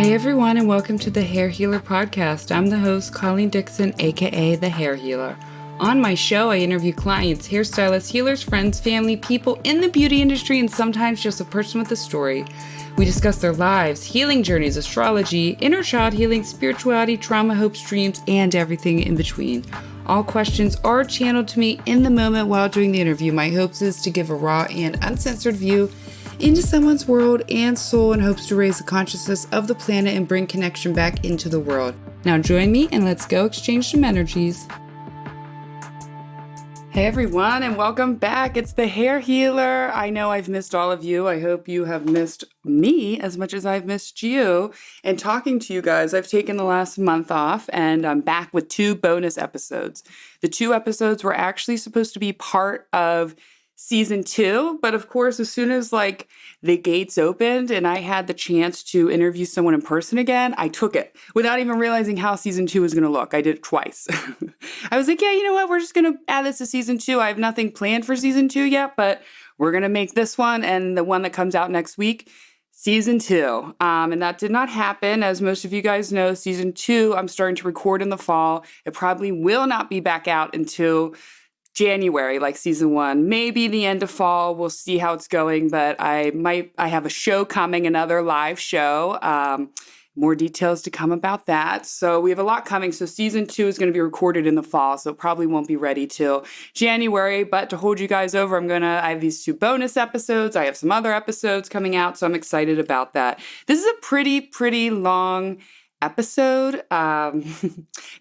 Hey everyone, and welcome to the Hair Healer Podcast. I'm the host, Colleen Dixon, aka the Hair Healer. On my show, I interview clients, hairstylists, healers, friends, family, people in the beauty industry, and sometimes just a person with a story. We discuss their lives, healing journeys, astrology, inner child healing, spirituality, trauma, hopes, dreams, and everything in between. All questions are channeled to me in the moment while doing the interview. My hopes is to give a raw and uncensored view into someone's world and soul in hopes to raise the consciousness of the planet and bring connection back into the world. Now join me and let's go exchange some energies. Hey everyone, and welcome back. It's the Hair Healer. I know I've missed all of you. I hope you have missed me as much as I've missed you. And talking to you guys, I've taken the last month off and I'm back with 2 bonus episodes. The 2 episodes were actually supposed to be part of season 2, but of course, as soon as the gates opened and I had the chance to interview someone in person again, I took it without even realizing how season 2 was going to look. I did it twice. I was like, yeah, you know what? We're just going to add this to season 2. I have nothing planned for season 2 yet, but we're going to make this one and the one that comes out next week, season 2. And that did not happen. As most of you guys know, season 2, I'm starting to record in the fall. It probably will not be back out until January, like season 1, maybe the end of fall. We'll see how it's going, but I have a show coming, another live show. More details to come about that. So we have a lot coming. So season 2 is going to be recorded in the fall, so it probably won't be ready till January. But to hold you guys over, I have these 2 bonus episodes. I have some other episodes coming out, so I'm excited about that. This is a pretty long episode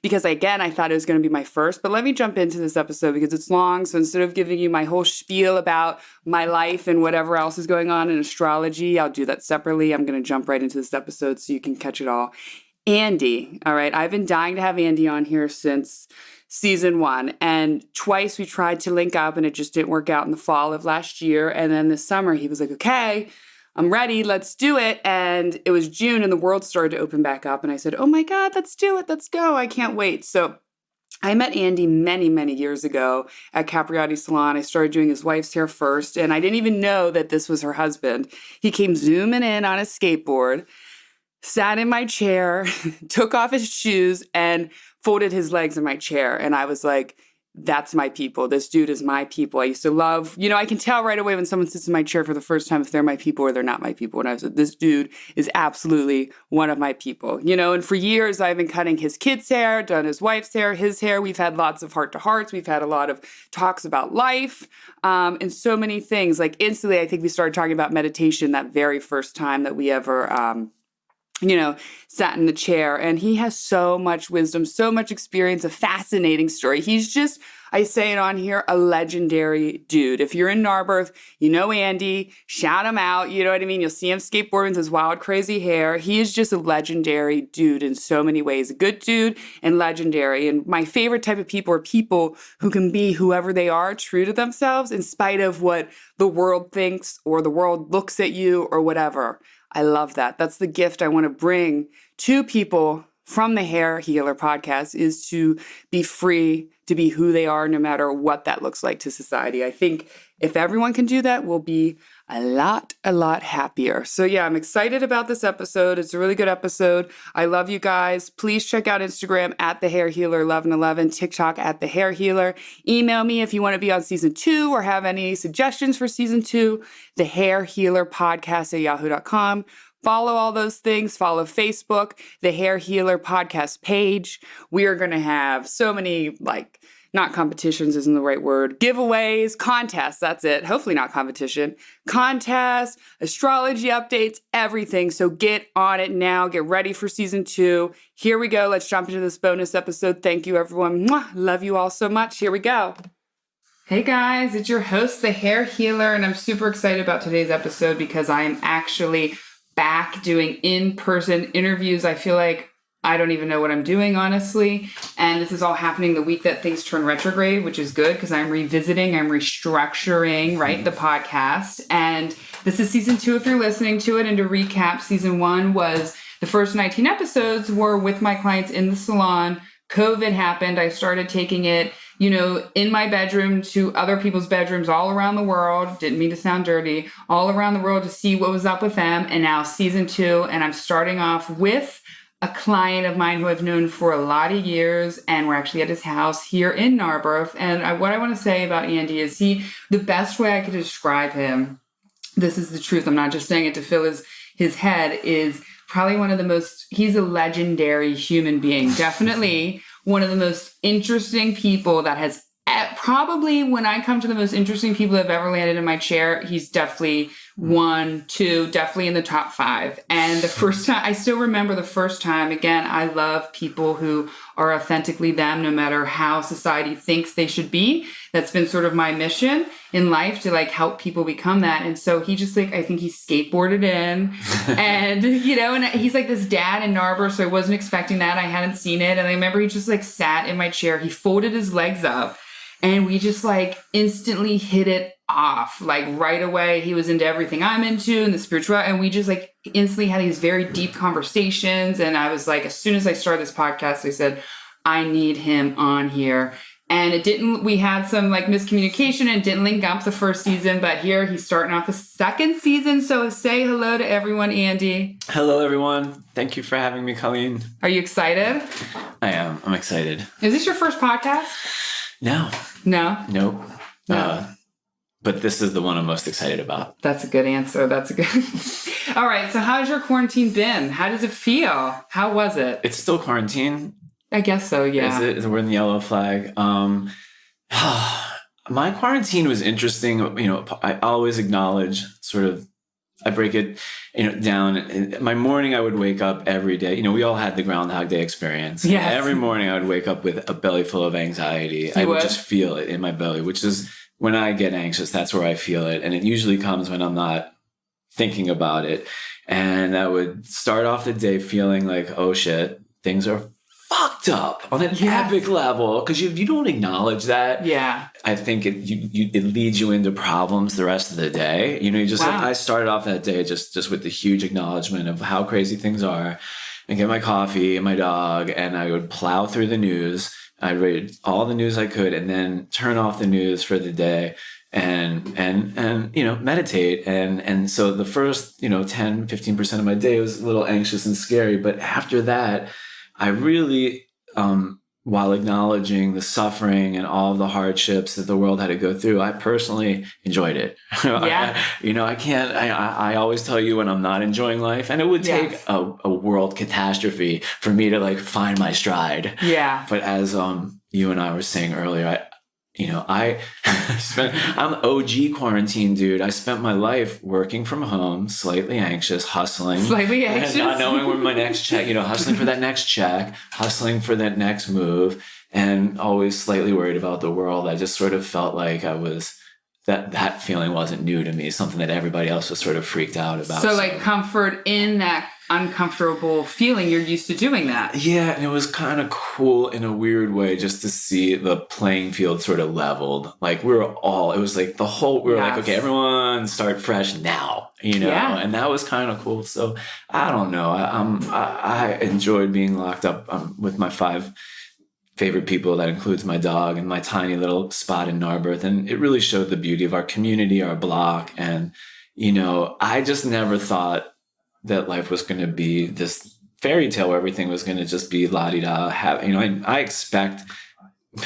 because again, I thought it was going to be my first, but let me jump into this episode because it's long. So instead of giving you my whole spiel about my life and whatever else is going on in astrology, I'll do that separately. I'm going to jump right into this episode so you can catch it all. Andy. All right. I've been dying to have Andy on here since season 1, and twice we tried to link up and it just didn't work out in the fall of last year. And then this summer he was like, okay, I'm ready. Let's do it. And it was June and the world started to open back up. And I said, oh my God, let's do it. Let's go. I can't wait. So I met Andy many years ago at Capriati Salon. I started doing his wife's hair first. And I didn't even know that this was her husband. He came zooming in on a skateboard, sat in my chair, took off his shoes and folded his legs in my chair. And I was like, that's my people. This dude is my people. I used to love, I can tell right away when someone sits in my chair for the first time if they're my people or they're not my people. And I was like, this dude is absolutely one of my people, and for years I've been cutting his kids' hair, done his wife's hair, his hair. We've had lots of heart-to-hearts. We've had a lot of talks about life and so many things. Like instantly, I think we started talking about meditation that very first time that we ever sat in the chair. And he has so much wisdom, so much experience, a fascinating story. He's just, I say it on here, a legendary dude. If you're in Narberth, you know Andy, shout him out. You know what I mean? You'll see him skateboarding with his wild, crazy hair. He is just a legendary dude in so many ways. A good dude and legendary. And my favorite type of people are people who can be whoever they are, true to themselves, in spite of what the world thinks or the world looks at you or whatever. I love that. That's the gift I want to bring to people from the Hair Healer podcast, is to be free to be who they are, no matter what that looks like to society. I think if everyone can do that, we'll be a lot happier. So yeah, I'm excited about this episode. It's a really good episode. I love you guys. Please check out Instagram at the Hair Healer 1111, TikTok at the Hair Healer. Email me if you want to be on season 2 or have any suggestions for season 2, the Hair Healer podcast at yahoo.com. Follow all those things. Follow Facebook, the Hair Healer podcast page. We are going to have so many, not competitions isn't the right word, giveaways, contests, that's it. Hopefully not competition. Contests, astrology updates, everything. So get on it now. Get ready for season 2. Here we go. Let's jump into this bonus episode. Thank you, everyone. Mwah. Love you all so much. Here we go. Hey guys, it's your host, the Hair Healer, and I'm super excited about today's episode because I am actually back doing in-person interviews. I feel like I don't even know what I'm doing, honestly. And this is all happening the week that things turn retrograde, which is good because I'm revisiting, I'm restructuring, the podcast. And this is season 2 if you're listening to it. And to recap, season 1 was the first 19 episodes were with my clients in the salon. COVID happened. I started taking it, in my bedroom to other people's bedrooms all around the world. Didn't mean to sound dirty. All around the world to see what was up with them. And now season 2, and I'm starting off with a client of mine who I've known for a lot of years, and we're actually at his house here in Narberth. And what I want to say about Andy is the best way I could describe him, this is the truth, I'm not just saying it to fill his head, is probably he's a legendary human being. Definitely one of the most interesting people that has probably, when I come to the most interesting people that have ever landed in my chair, he's definitely 1, 2, definitely in the top 5. And the first time, I still remember the first time, again, I love people who are authentically them, no matter how society thinks they should be. That's been sort of my mission in life, to help people become that. And so he just I think he skateboarded in and, and he's this dad in Narberth. So I wasn't expecting that. I hadn't seen it. And I remember he just sat in my chair. He folded his legs up and we just instantly hit it off. Right away, he was into everything I'm into and the spiritual. And we just instantly had these very deep conversations. And I was as soon as I started this podcast, I said, I need him on here. And we had some miscommunication and didn't link up the first season, but here he's starting off the second season. So say hello to everyone, Andy. Hello, everyone. Thank you for having me, Colleen. Are you excited? I am. I'm excited. Is this your first podcast? No. No? Nope. No. But this is the one I'm most excited about. That's a good answer. All right. So how's your quarantine been? How does it feel? How was it? It's still quarantine. I guess so, yeah. We're in the yellow flag. My quarantine was interesting. I always acknowledge I break it down. My morning, I would wake up every day. We all had the Groundhog Day experience. Yes. Every morning, I would wake up with a belly full of anxiety. I would just feel it in my belly, which is when I get anxious, that's where I feel it. And it usually comes when I'm not thinking about it. And I would start off the day feeling oh shit, things are fucked up on an epic level, because if you don't acknowledge that, I think it leads you into problems the rest of the day. I started off that day just with the huge acknowledgement of how crazy things are, and get my coffee and my dog, and I would plow through the news. I'd read all the news I could, and then turn off the news for the day. And meditate. And so the first, 10-15% of my day was a little anxious and scary. But after that, I really, while acknowledging the suffering and all of the hardships that the world had to go through, I personally enjoyed it. Yeah. I always tell you when I'm not enjoying life, and it would take a world catastrophe for me to find my stride. Yeah. But as you and I were saying earlier, I'm OG quarantine, dude. I spent my life working from home, slightly anxious, hustling. And not knowing where my next check, hustling for that next check, hustling for that next move, and always slightly worried about the world. I just sort of felt like I was, that feeling wasn't new to me, something that everybody else was sort of freaked out about. So comfort in that uncomfortable feeling, you're used to doing that. Yeah, and it was kind of cool in a weird way just to see the playing field sort of leveled. It was okay, everyone start fresh now, and that was kind of cool. So I don't know. I enjoyed being locked up with my 5 favorite people. That includes my dog and my tiny little spot in Narberth. And it really showed the beauty of our community, our block. And, I just never thought that life was going to be this fairy tale where everything was going to just be la-di-da. I expect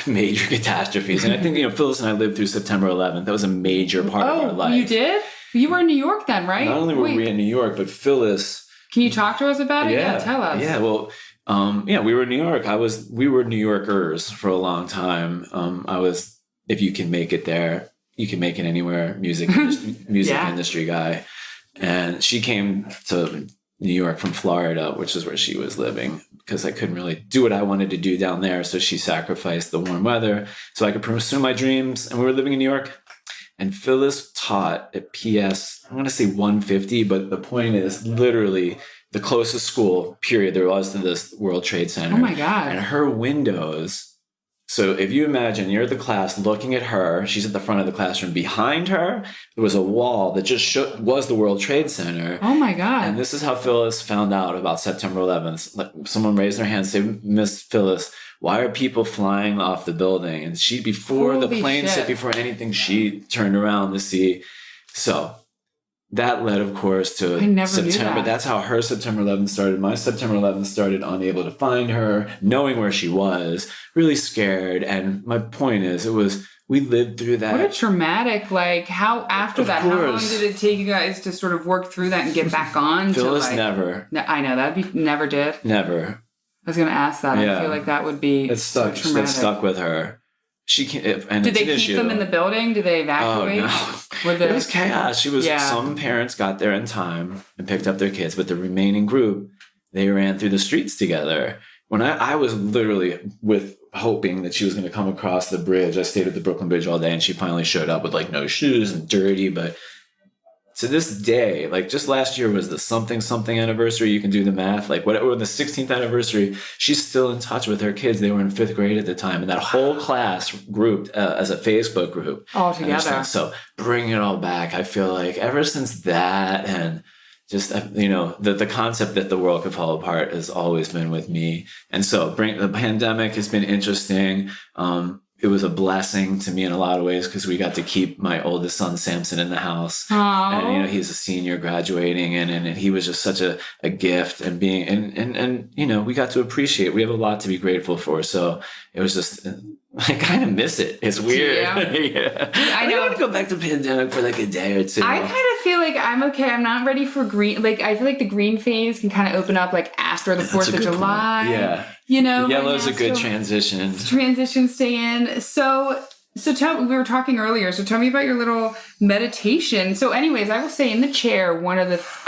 major catastrophes. And I think, Phyllis and I lived through September 11th. That was a major part of our life. You did? You were in New York then, right? Not only were we in New York, but Phyllis... Can you talk to us about it? Yeah, tell us. Yeah, well... we were in New York. We were New Yorkers for a long time. If you can make it there, you can make it anywhere, music industry guy. And she came to New York from Florida, which is where she was living, because I couldn't really do what I wanted to do down there. So she sacrificed the warm weather so I could pursue my dreams. And we were living in New York. And Phyllis taught at PS, I'm going to say 150, but the point is literally the closest school, period, there was to this World Trade Center. Oh my God. And her windows, so if you imagine you're at the class looking at her, she's at the front of the classroom. Behind her, there was a wall that just was the World Trade Center. Oh my God. And this is how Phyllis found out about September 11th. Someone raised their hand and said, Miss Phyllis, why are people flying off the building? And before the plane hit, before anything, she turned around to see. So that led, of course, to September. That's how her September 11th started. My September 11th started unable to find her, knowing where she was, really scared. And my point is, we lived through that. What a traumatic, how after that, how long did it take you guys to sort of work through that and get back on? Phyllis never. I know, never did? Never. I was going to ask that. Yeah. I feel like that would be It stuck with her. She can't. And did they keep them in the building? Did they evacuate? Oh, no. It was chaos. Some parents got there in time and picked up their kids, but the remaining group, they ran through the streets together. When I was literally hoping that she was going to come across the bridge. I stayed at the Brooklyn Bridge all day, and she finally showed up with no shoes and dirty. But to this day, just last year was the something anniversary. You can do the math. The 16th anniversary, she's still in touch with her kids. They were in 5th grade at the time, and that whole class grouped as a Facebook group all together. So bring it all back. I feel like ever since that, and just, the concept that the world could fall apart has always been with me. And so the pandemic has been interesting. It was a blessing to me in a lot of ways because we got to keep my oldest son, Samson, in the house. Aww. And, he's a senior graduating and he was just such a gift and we got to appreciate. We have a lot to be grateful for. So it was just, I kind of miss it. It's weird. Yeah. I want to go back to pandemic for a day or two. I kind of feel like I'm okay. I'm not ready for green. I feel like the green phase can kind of open up after the 4th of July. Point. Yeah. Yellow's a good transition. Transition stay in. So we were talking earlier. So tell me about your little meditation. So anyways, I will say in the chair,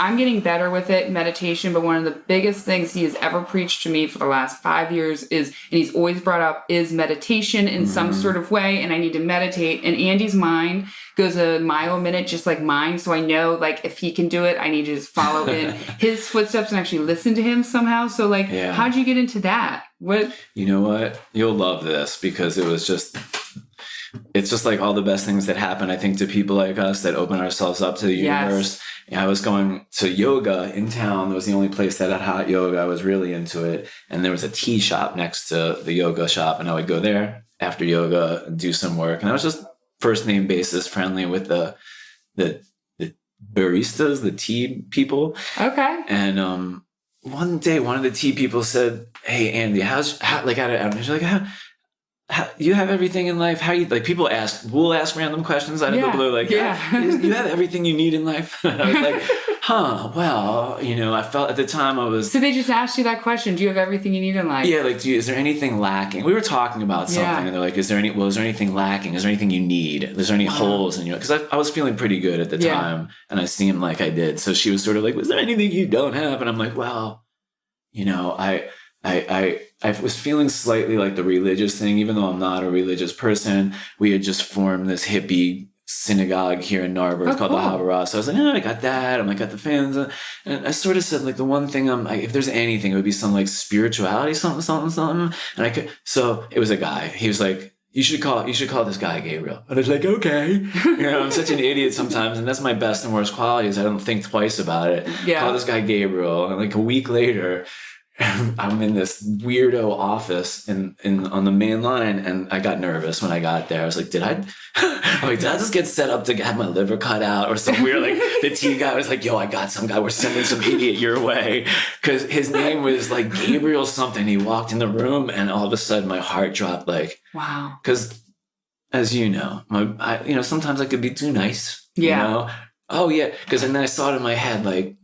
I'm getting better with it, meditation, but one of the biggest things he has ever preached to me for the last 5 years and he's always brought up is meditation in some sort of way. And I need to meditate. And Andy's mind goes a mile a minute, just like mine. So I know if he can do it, I need to just follow in his footsteps and actually listen to him somehow. So how'd you get into that? What? You know what? You'll love this because it's just all the best things that happen, I think, to people like us that open ourselves up to the universe. I was going to yoga in town. It was the only place that had hot yoga. I was really into it. And there was a tea shop next to the yoga shop. And I would go there after yoga and do some work. And I was just first name basis friendly with the baristas, the tea people. Okay. And one day, one of the tea people said, "Hey, Andy, you have everything in life? How you people we'll ask random questions out of the blue, you have everything you need in life?" I was like, well, I felt at the time I was. So they just asked you that question. Do you have everything you need in life? Yeah, is there anything lacking? We were talking about something, and they're like, is there anything lacking? Is there anything you need? Is there any holes in you? Because I was feeling pretty good at the time, and I seemed like I did. So she was sort of like, was there anything you don't have? And I'm like, well, I was feeling slightly like the religious thing, even though I'm not a religious person. We had just formed this hippie synagogue here in Narberth called the Havurah. So I was like, I got that. I got the fans. And I sort of said, the one thing if there's anything, it would be some spirituality, something. And so it was a guy. He was like, you should call this guy Gabriel. And I was like, okay. I'm such an idiot sometimes. And that's my best and worst qualities. I don't think twice about it. Yeah. Call this guy Gabriel. And a week later, I'm in this weirdo office on the main line, and I got nervous when I got there. I was like, did I just get set up to have my liver cut out or some weird, the tea guy was like, yo, I got some guy. We're sending some idiot your way. Cause his name was Gabriel something. He walked in the room and all of a sudden my heart dropped wow. Cause as you know, sometimes I could be too nice. Yeah. Oh yeah. Cause then I saw it in my head, my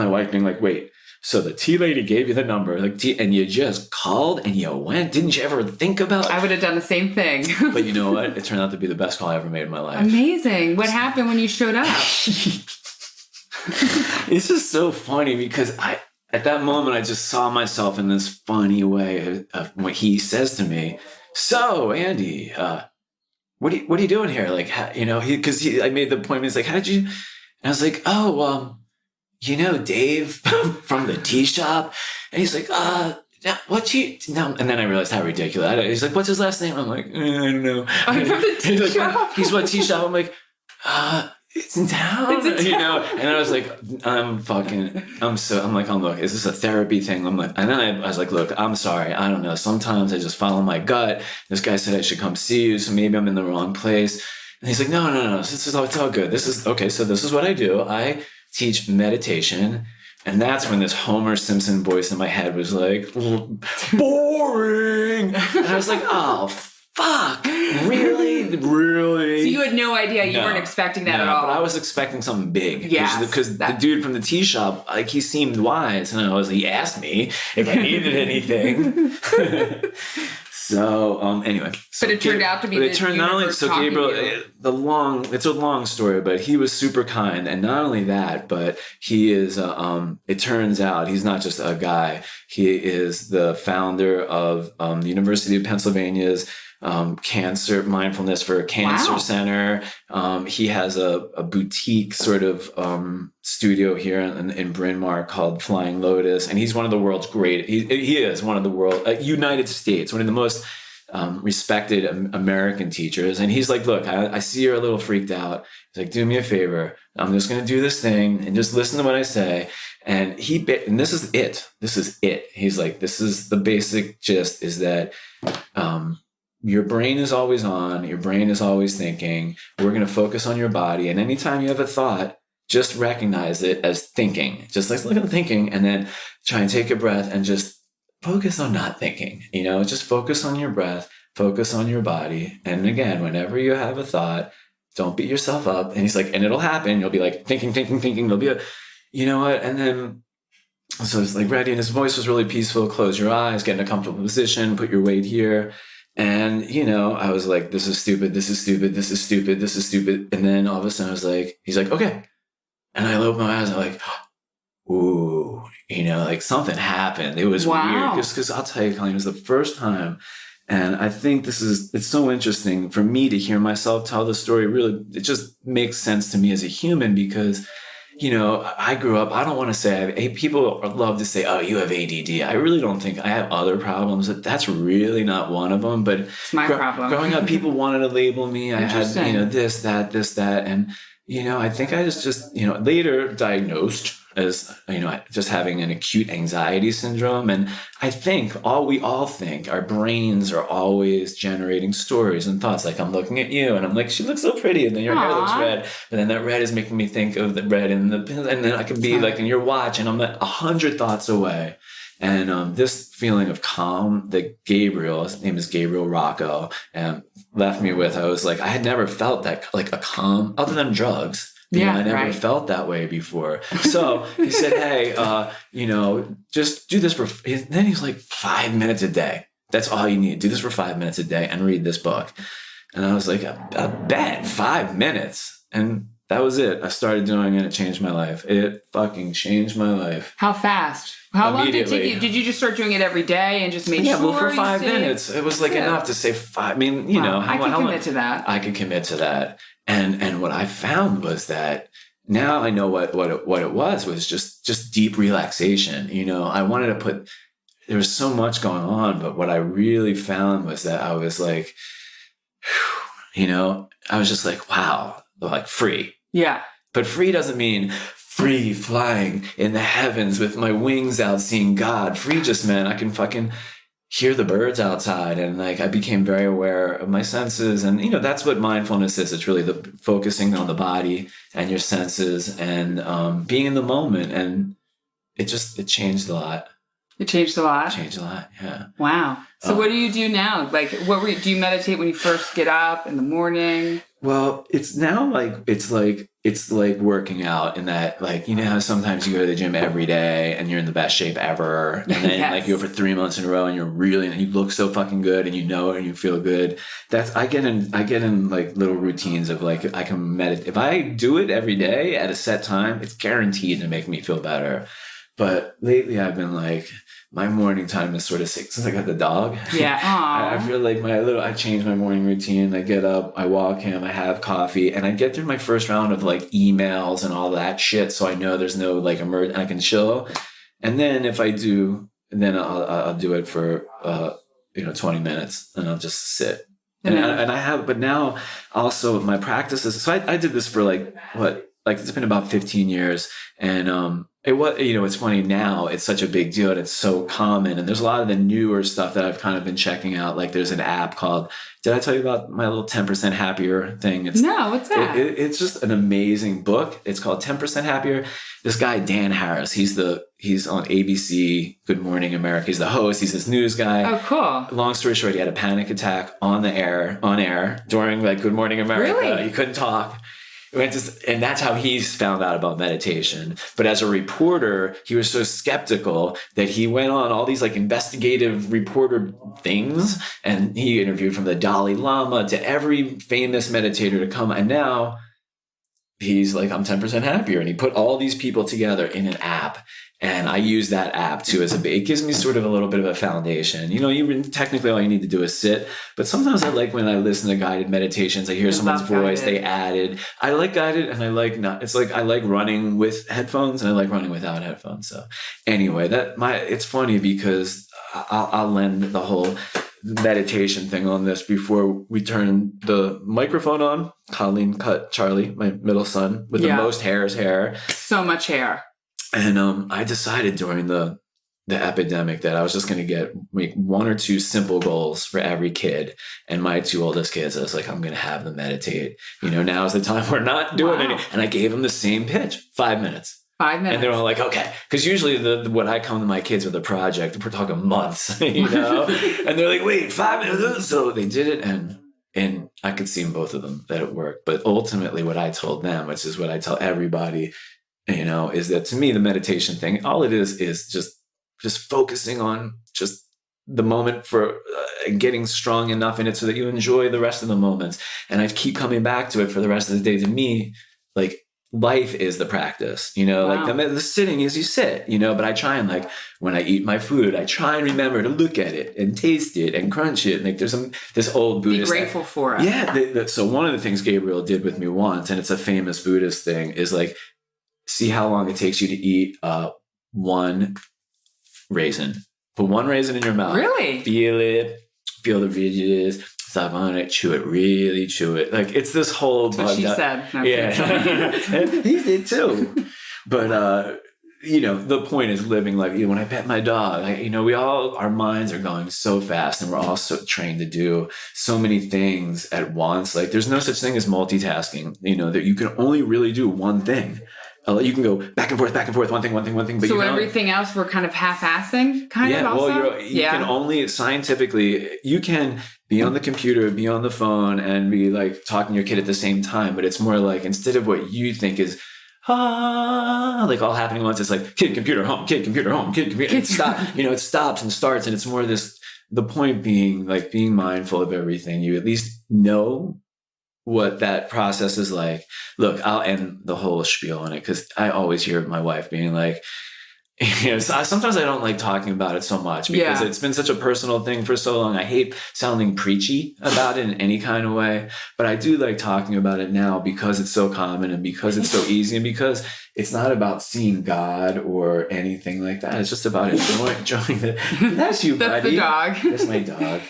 wife being like, wait, so the tea lady gave you the number, and you just called and you went. Didn't you ever think about? I would have done the same thing. But you know what? It turned out to be the best call I ever made in my life. Amazing. What happened when you showed up? It's just so funny because at that moment, I just saw myself in this funny way of what he says to me. So, Andy, what are you doing here? I made the point. He's like, how did you? And I was like, oh, Dave from the tea shop? And he's like, what's he? No. And then I realized how ridiculous. He's like, what's his last name? I'm like, I don't know. I'm from the tea shop. He's what tea shop? I'm like, it's down, and I was like, I'm like, oh, look, is this a therapy thing? I'm like, and then I was like, look, I'm sorry. I don't know. Sometimes I just follow my gut. This guy said I should come see you. So maybe I'm in the wrong place. And he's like, no. It's all good. This is okay. So this is what I do. I teach meditation. And that's when this Homer Simpson voice in my head was like, boring. And I was like, oh, fuck, really? So you had no idea. You weren't expecting that at all. But I was expecting something big. Yeah. Because the dude from the tea shop, like, he seemed wise. And he asked me if I needed anything. So, anyway. But it turned out to be the universe talking to you. It's a long story, but he was super kind. And not only that, but he is, it turns out he's not just a guy. He is the founder of the University of Pennsylvania's Cancer Mindfulness for Cancer Center. He has a boutique sort of studio here in Bryn Mawr called Flying Lotus, and he's one of the world's great. He is one of the United States, one of the most respected American teachers. And he's like, look, I see you're a little freaked out. He's like, do me a favor. I'm just going to do this thing and just listen to what I say. And this is it. This is it. He's like, this is the basic gist, is that your brain is always on. Your brain is always thinking. We're going to focus on your body. And anytime you have a thought, just recognize it as thinking. Just like look at the thinking, and then try and take a breath and just focus on not thinking. Just focus on your breath, focus on your body. And again, whenever you have a thought, don't beat yourself up. And he's like, and it'll happen. You'll be like thinking. There'll be you know what? And then, so it's like ready. And his voice was really peaceful. Close your eyes, get in a comfortable position, put your weight here. And, I was like, this is stupid. And then all of a sudden I was like, he's like, okay. And I opened my eyes and I'm like, ooh, like something happened. It was weird. Because I'll tell you, Colleen, it was the first time. And I think it's so interesting for me to hear myself tell the story. Really, it just makes sense to me as a human because, I grew up, I don't want to say, people love to say, oh, you have ADD. I really don't think I have other problems. That's really not one of them. But it's my problem. Growing up, people wanted to label me. I had, this, that. And, I think I was just, later diagnosed as, just having an acute anxiety syndrome. And I think we all think our brains are always generating stories and thoughts. Like, I'm looking at you and I'm like, she looks so pretty. And then your hair looks red. But then that red is making me think of the red and then I could be like in your watch and I'm like 100 thoughts away. And this feeling of calm that Gabriel, his name is Gabriel Rocco, left me with, I was like, I had never felt that, like a calm, other than drugs. I never felt that way before. So he said, hey, just do this then he's like 5 minutes a day. That's all you need. Do this for 5 minutes a day and read this book. And I was like, I bet 5 minutes. And that was it. I started doing it. It changed my life. It fucking changed my life. How fast? How long did it take you? Did you just start doing it every day and just make sure? Yeah, well, for 5 minutes. It was like enough to say 5. I mean, I could commit to that. I could commit to that. And what I found was that now I know what it was just deep relaxation. I wanted to there was so much going on, but what I really found was that I was like, I was just like, wow, like free. Yeah. But free doesn't mean free flying in the heavens with my wings out seeing God. Free just meant I can fucking hear the birds outside. And like, I became very aware of my senses. And, that's what mindfulness is. It's really the focusing on the body and your senses and being in the moment. And it changed a lot. It changed a lot? Changed a lot, yeah. Wow. So what do you do now? Like, do you meditate when you first get up in the morning? Well, it's now it's like working out in that, like, how sometimes you go to the gym every day and you're in the best shape ever. And then like you go for 3 months in a row and you look so fucking good and and you feel good. I get in like little routines of like, I can meditate. If I do it every day at a set time, it's guaranteed to make me feel better. But lately I've been like, my morning time is sort of sick since I got the dog. Yeah. I feel like I changed my morning routine. I get up, I walk him, I have coffee, and I get through my first round of like emails and all that shit. So I know there's no like emergency, I can chill. And then if I do, then I'll do it for, 20 minutes and I'll just sit. And I have, but now also my practices. So I did this for it's been about 15 years. And, it was, it's funny now, it's such a big deal and it's so common. And there's a lot of the newer stuff that I've kind of been checking out. Like there's an app called, did I tell you about my little 10% Happier thing? No, what's that? It's just an amazing book. It's called 10% Happier. This guy, Dan Harris, he's on ABC, Good Morning America. He's the host. He's this news guy. Oh, cool. Long story short, he had a panic attack on air during like Good Morning America. Really? He couldn't talk. And that's how he's found out about meditation. But as a reporter, he was so skeptical that he went on all these like investigative reporter things. And he interviewed from the Dalai Lama to every famous meditator to come. And now he's like, I'm 10% happier. And he put all these people together in an app. And I use that app too it gives me sort of a little bit of a foundation. Technically all you need to do is sit, but sometimes I like when I listen to guided meditations, I hear someone's voice, they added. I like guided and I like not. It's like I like running with headphones and I like running without headphones. So anyway, it's funny because I'll lend the whole meditation thing on this before we turn the microphone on. Colleen cut Charlie, my middle son, with the most hair. So much hair. And I decided during the epidemic that I was just going to make one or two simple goals for every kid. And my two oldest kids, I was like, I'm going to have them meditate. Now is the time we're not doing it. And I gave them the same pitch, 5 minutes. 5 minutes. And they're all like, okay. Because usually when I come to my kids with a project, we're talking months, And they're like, wait, 5 minutes. So they did it. And I could see in both of them that it worked. But ultimately what I told them, which is what I tell everybody, is that to me, the meditation thing, all it is just focusing on just the moment for getting strong enough in it so that you enjoy the rest of the moments. And I keep coming back to it for the rest of the day. To me, like life is the practice, like the sitting is you sit, but I try and like when I eat my food, I try and remember to look at it and taste it and crunch it. And like there's this old Buddhist. Be grateful for it. Yeah. So one of the things Gabriel did with me once, and it's a famous Buddhist thing, is like, see how long it takes you to eat one raisin. Put one raisin in your mouth. Really? Feel it. Feel the ridges. Stop on it. Chew it. Really chew it. Like it's this whole. That's what she said. No, yeah. He did too. But the point is living like when I pet my dog. Our minds are going so fast, and we're all so trained to do so many things at once. Like there's no such thing as multitasking. That you can only really do one thing. You can go back and forth, one thing. But so everything else we're kind of half-assing, kind of also? Well, you can only, scientifically, you can be on the computer, be on the phone, and be like talking to your kid at the same time. But it's more like, instead of what you think is, like all happening at once, it's like, kid, computer, home, kid, computer, home, kid, computer. It stops and starts. And it's more the point being like being mindful of everything. You at least know what that process is like. Look, I'll end the whole spiel on it because I always hear my wife being like, sometimes I don't like talking about it so much because it's been such a personal thing for so long. I hate sounding preachy about it in any kind of way, but I do like talking about it now because it's so common and because it's so easy and because it's not about seeing God or anything like that. It's just about enjoying it. That's you, buddy. That's the dog. That's my dog.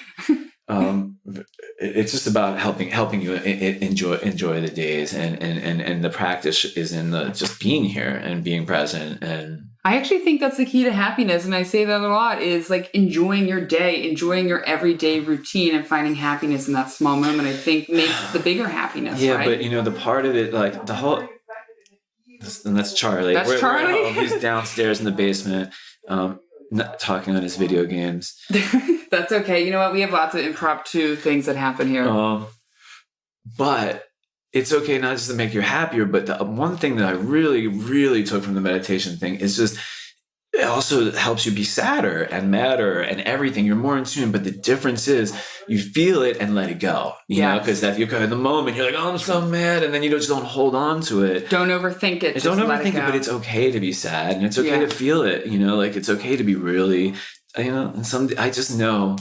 It's just about helping you enjoy the days, and the practice is in the just being here and being present. And I actually think that's the key to happiness, and I say that a lot, is like enjoying your day, enjoying your everyday routine, and finding happiness in that small moment. I think makes the bigger happiness. Yeah, right? But the part of it, like the whole, and that's Charlie. That's Charlie. He's downstairs in the basement. Not talking on his video games. That's okay. You know what? We have lots of impromptu things that happen here. But it's okay not just to make you happier, but the one thing that I really, really took from the meditation thing is just, it also helps you be sadder and madder and everything. You're more in tune, but the difference is you feel it and let it go. You know, because that you're kind of in the moment, you're like, oh, I'm so mad. And then you just don't hold on to it. Don't overthink it. Don't overthink it, but it's okay to be sad and it's okay to feel it. Like it's okay to be really, and I just know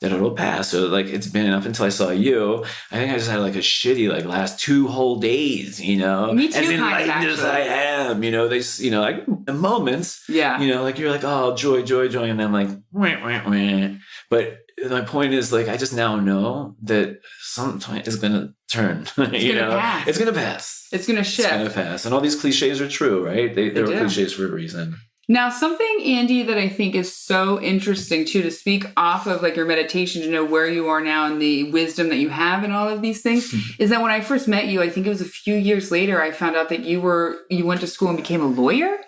that it'll pass. So like, it's been up until I saw you. I think I just had like a shitty, like last 2 whole days, Me too, as enlightened as I am, they, like moments, like you're like, oh, joy. And then like, wah. But my point is, like, I just now know that something is going to turn. Pass. It's going to pass. It's going to shift. It's going to pass. And all these cliches are true, right? They're cliches for a reason. Now, something, Andy, that I think is so interesting, too, to speak off of like your meditation, to know where you are now and the wisdom that you have and all of these things, is that when I first met you, I think it was a few years later, I found out that you went to school and became a lawyer,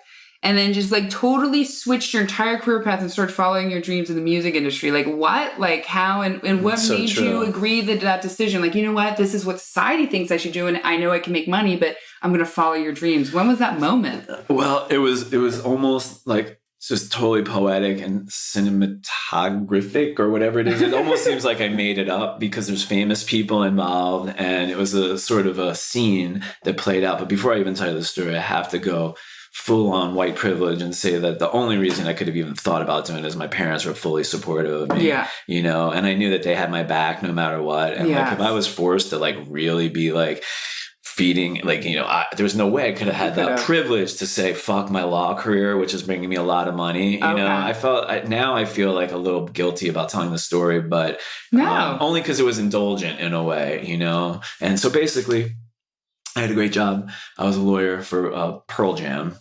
and then just like totally switched your entire career path and started following your dreams in the music industry. Like what? Like how? And what made you agree that decision? Like, you know what? This is what society thinks I should do, and I know I can make money, but I'm going to follow your dreams. When was that moment? Well, it was almost like just totally poetic and cinematographic or whatever it is. It almost seems like I made it up because there's famous people involved, and it was a sort of a scene that played out. But before I even tell you the story, I have to go full on white privilege and say that the only reason I could have even thought about doing it is my parents were fully supportive of me. Yeah. And I knew that they had my back no matter what. And like, if I was forced to like really be like feeding, like, there was no way I could have had that privilege to say, fuck my law career, which is bringing me a lot of money. I feel like a little guilty about telling the story, but only because it was indulgent in a way, And so basically, I had a great job. I was a lawyer for Pearl Jam.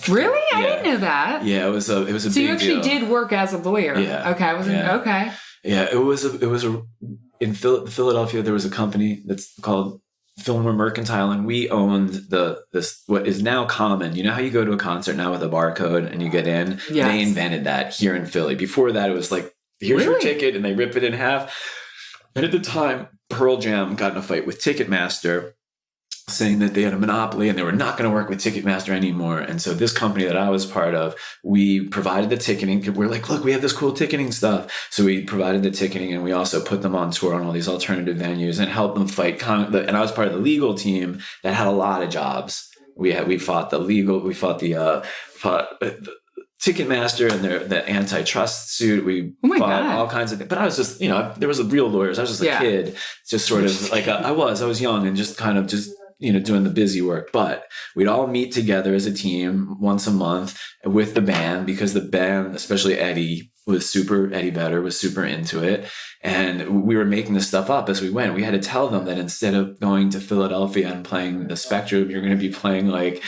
Really? I didn't know that. Yeah, it was a big deal. So you actually did work as a lawyer. Yeah. Okay. Okay. Yeah, it was in Philadelphia. There was a company that's called Fillmore Mercantile, and we owned what is now common. You know how you go to a concert now with a barcode and you get in? Yes. They invented that here in Philly. Before that, it was like, here's your ticket, and they rip it in half. And at the time, Pearl Jam got in a fight with Ticketmaster, saying that they had a monopoly and they were not going to work with Ticketmaster anymore. And so this company that I was part of, we provided the ticketing. We're like, look, we have this cool ticketing stuff. So we provided the ticketing, and we also put them on tour on all these alternative venues and helped them fight. And I was part of the legal team that had a lot of jobs. We fought the Ticketmaster and the antitrust suit. We fought all kinds of things. But I was just, there was real lawyers. I was just a kid, just sort of like I was young and just kind of just, doing the busy work. But we'd all meet together as a team once a month with the band, because the band, especially Eddie Vedder was super into it. And we were making this stuff up as we went. We had to tell them that instead of going to Philadelphia and playing the Spectrum, you're going to be playing like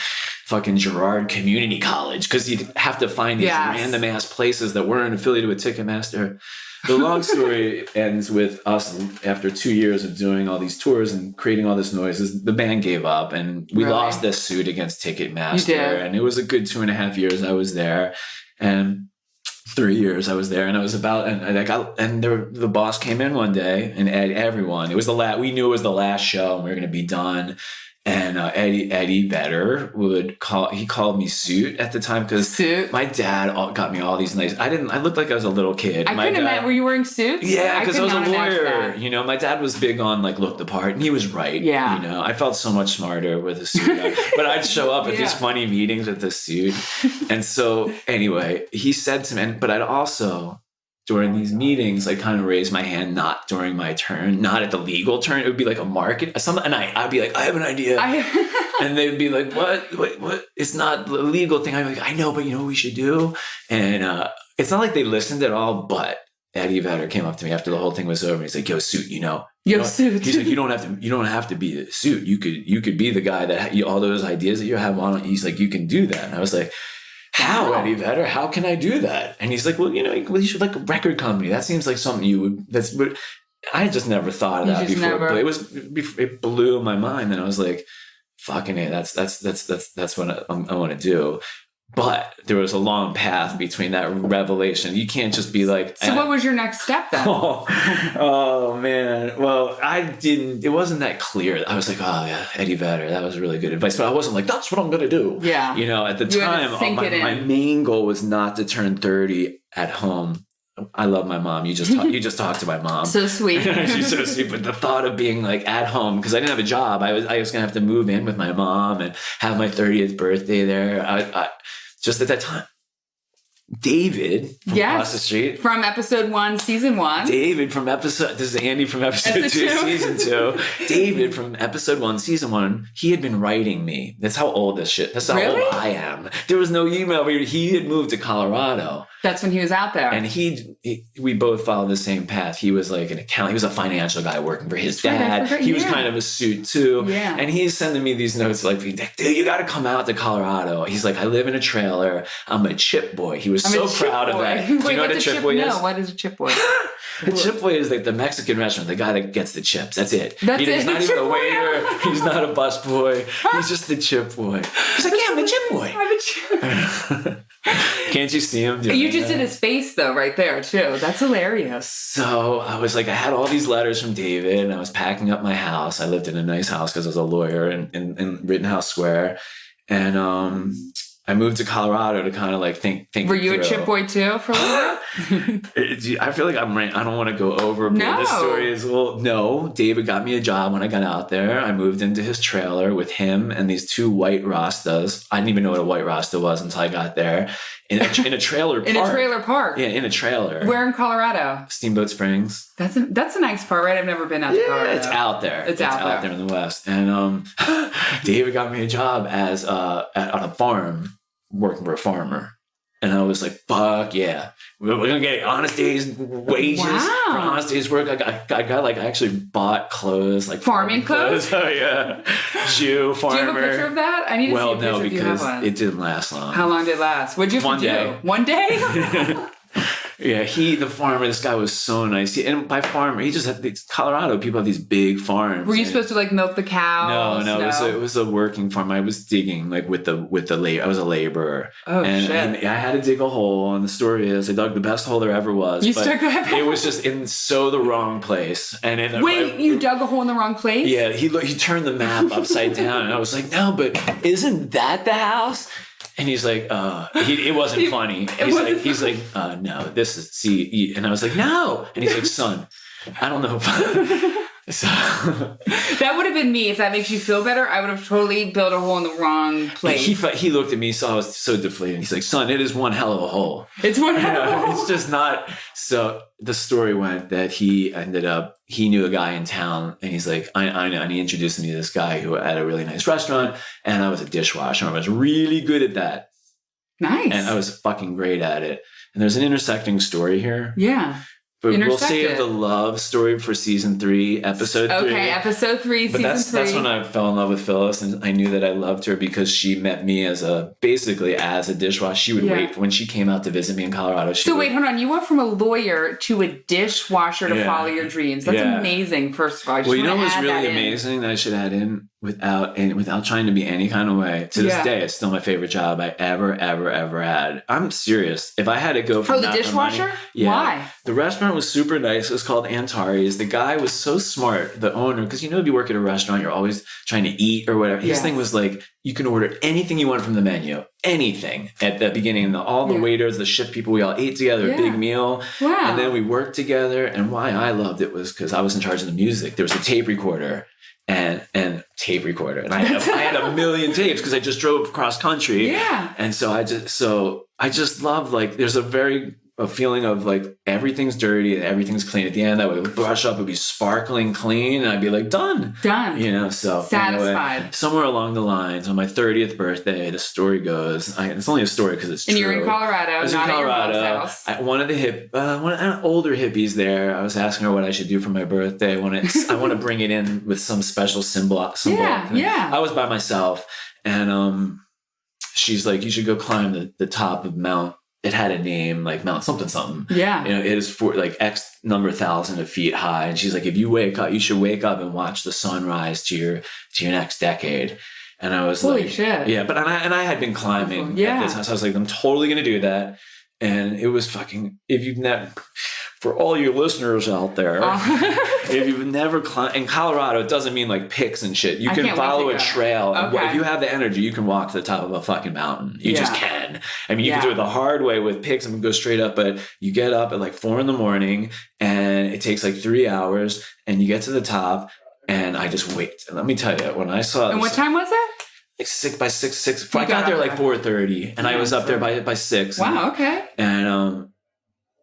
fucking Girard Community College, because you have to find these random ass places that weren't affiliated with Ticketmaster. The long story ends with us, after 2 years of doing all these tours and creating all this noises, the band gave up, and we lost this suit against Ticketmaster. And it was a good 2.5 years I was there, and 3 years I was there, and I was the boss came in one day, and everyone, it was we knew it was the last show and we were going to be done. And Eddie Vedder he called me Suit at the time, because my dad got me all these nice. I looked like I was a little kid. I couldn't imagine. Were you wearing suits? Yeah, because I was a lawyer. My dad was big on like look the part, and he was right. Yeah. I felt so much smarter with a suit on. But I'd show up at these funny meetings with the suit. And so anyway, he said to me, but I'd also, during these meetings, I kind of raise my hand, not during my turn, not at the legal turn. It would be like a market, and I'd be like, I have an idea. And they'd be like, what? It's not the legal thing. I'm like, I know, but you know what we should do? And it's not like they listened at all, but Eddie Vedder came up to me after the whole thing was over. He's like, yo, Suit, Suit. He's like, you don't have to be the Suit. You could be the guy that all those ideas that you have on. He's like, you can do that. And I was like, how, Eddie Vedder? How can I do that? And he's like, well, you should like a record company. That seems like something but I just never thought of that before. But it blew my mind. And I was like, fucking it. That's what I want to do. But there was a long path between that revelation. You can't just be like... So what was your next step then? Oh, man. Well, it wasn't that clear. I was like, oh, yeah, Eddie Vedder, that was really good advice. But I wasn't like, that's what I'm going to do. Yeah. At the time, my main goal was not to turn 30 at home. I love my mom. You just talked to my mom. So sweet. She's so sweet. But the thought of being like at home, because I didn't have a job, I was going to have to move in with my mom and have my 30th birthday there. Just at that time, David from across the street. From episode 1, season 1. This is Andy from episode 2, season 2. David from episode 1, season 1, he had been writing me. That's how old old I am. There was no email. He had moved to Colorado. That's when he was out there. And we both followed the same path. He was like an accountant. He was a financial guy working for his dad. He was kind of a suit too. Yeah. And he's sending me these notes like, dude, you got to come out to Colorado. He's like, I live in a trailer. I'm a chip boy. He was so proud of that. Do you know what a chip boy is? No, what is a chip boy? A chip boy is like the Mexican restaurant, the guy that gets the chips. That's it. He's not even a waiter. He's not a bus boy. He's just the chip boy. He's like, yeah, I'm a chip boy. I'm a chip. Can't you see him doing You just did his face though, right there too. That's hilarious. So I was like, I had all these letters from David, and I was packing up my house. I lived in a nice house because I was a lawyer in Rittenhouse Square, and I moved to Colorado to kind of like think. Were you a chip boy too for a little bit? I feel like I don't want to go overboard. No. This story is no. David got me a job when I got out there. I moved into his trailer with him and these two white Rastas. I didn't even know what a white Rasta was until I got there. In a trailer park. In a trailer park. Yeah, in a trailer. Where in Colorado? Steamboat Springs. That's a nice part, right? I've never been out to Colorado. It's out there. It's out there in the West. And David got me a job as on a farm, working for a farmer. And I was like, fuck yeah. We're going to get honest days wages for honest days work. I actually bought clothes. Like farming clothes? Oh, yeah. Jew, farmer. Do you have a picture of that? I need to see a picture if you have one. It didn't last long. How long did it last? What'd you have to do? One day? Yeah, the farmer, this guy was so nice. And by farmer, he just had Colorado, people have these big farms. Were you supposed to like milk the cows? No. It was a working farm. I was digging like with the labor. I was a laborer. Oh, shit. And I had to dig a hole. And the story is I dug the best hole there ever was. You stuck that? It was just in the wrong place. And you dug a hole in the wrong place? Yeah, he turned the map upside down. And I was like, no, but isn't that the house? And he's like, it wasn't funny. He's like, no, this is, and I was like, no. And he's like, son, I don't know. So that would have been me. If that makes you feel better, I would have totally built a hole in the wrong place. He looked at me, saw I was so deflated. He's like, son, it is one hell of a hole. It's one hell of a hole. It's just not. So the story went that he knew a guy in town, and he's like, I know. And he introduced me to this guy who had a really nice restaurant, and I was a dishwasher. I was really good at that. Nice. And I was fucking great at it. And there's an intersecting story here. Yeah. But we'll save the love story for season 3, episode 3. Okay, episode 3, season 3. But that's when I fell in love with Phyllis, and I knew that I loved her because she met me as a dishwasher. She would wait when she came out to visit me in Colorado. Wait, hold on. You went from a lawyer to a dishwasher to follow your dreams. That's amazing, first of all. Well, you know what's really amazing that I should add in without trying to be any kind of way. To this day, it's still my favorite job I ever had. I'm serious. If I had to go from the dishwasher? Money, why? The restaurant was super nice. It was called Antares. The guy was so smart, the owner, because if you work at a restaurant, you're always trying to eat or whatever. His thing was like, you can order anything you want from the menu. Anything at the beginning. All the waiters, the shift people, we all ate together, a big meal. Wow. And then we worked together. And why I loved it was because I was in charge of the music. There was a tape recorder. And tape recorder, and I had a million tapes because I just drove cross country. Yeah, and so I just love, like, there's a feeling of like everything's dirty and everything's clean. At the end, I would brush up, it'd be sparkling clean, and I'd be like, done. So satisfied. Anyway, somewhere along the lines, on my 30th birthday, the story goes, it's only a story because it's true. And you're in Colorado, I was not in Colorado. At your mom's house. One of the older hippies there, I was asking her what I should do for my birthday. I want to bring it in with some special symbol. Yeah. I was by myself, and she's like, you should go climb the top of Mount. It had a name, like Mount something. Yeah. It is for like X number thousand of feet high. And she's like, if you wake up, you should wake up and watch the sunrise to your next decade. And I was holy shit. Yeah. But I had been climbing at this time. So I was like, I'm totally going to do that. And it was fucking, for all you listeners out there, if you've never climbed in Colorado, it doesn't mean like picks and shit. You can follow a trail. Okay. If you have the energy, you can walk to the top of a fucking mountain. You just can. I mean, you can do it the hard way with picks and go straight up, but you get up at like 4 a.m. and it takes like 3 hours, and you get to the top, and I just wait. And let me tell you, when I saw And what time was it? Like 6. I got there like 4:30, and I was up there by 6. Wow, okay. And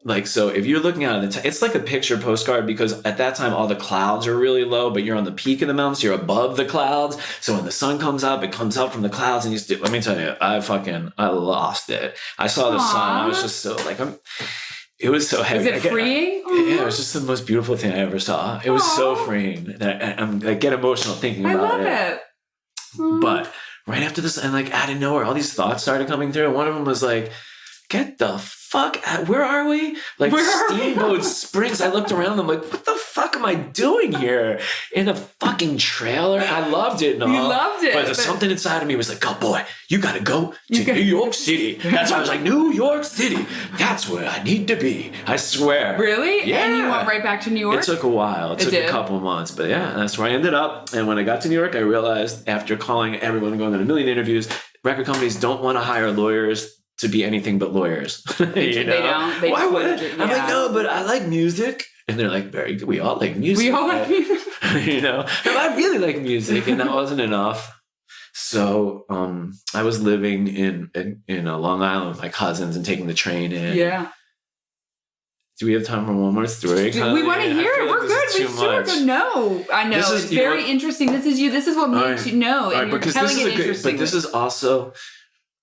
Like, so if you're looking out at it's like a picture postcard, because at that time all the clouds are really low, but you're on the peak of the mountains, you're above the clouds. So when the sun comes up, it comes up from the clouds, and let me tell you, I lost it. I saw the sun. I was just so like, it was so heavy. Is it freeing? Yeah, it was just the most beautiful thing I ever saw. It was so freeing that I get emotional thinking about it. I love it. But right after this, and like out of nowhere, all these thoughts started coming through. And one of them was like, get the fuck out. Where are we? Like Steamboat Springs. I looked around. I'm like, what the fuck am I doing here? In a fucking trailer? I loved it. You loved it. But something inside of me was like, oh boy, you got to go to New York City. That's why I was like, New York City. That's where I need to be. I swear. Really? Yeah. And you went right back to New York? It took a while. It took a couple of months. But yeah, that's where I ended up. And when I got to New York, I realized after calling everyone and going on a million interviews, record companies don't want to hire lawyers to be anything but lawyers. They don't. Why would? I'm like, no, but I like music. And they're like, very good. We all like music. We all like music. And I really like music, and that wasn't enough. So I was living in Long Island with my cousins and taking the train in. Yeah. Do we have time for one more story? We want to hear it. We're good. We super good. No, I know. It's very interesting. This is you. This is what makes you know. And you're telling it interesting. But this is also...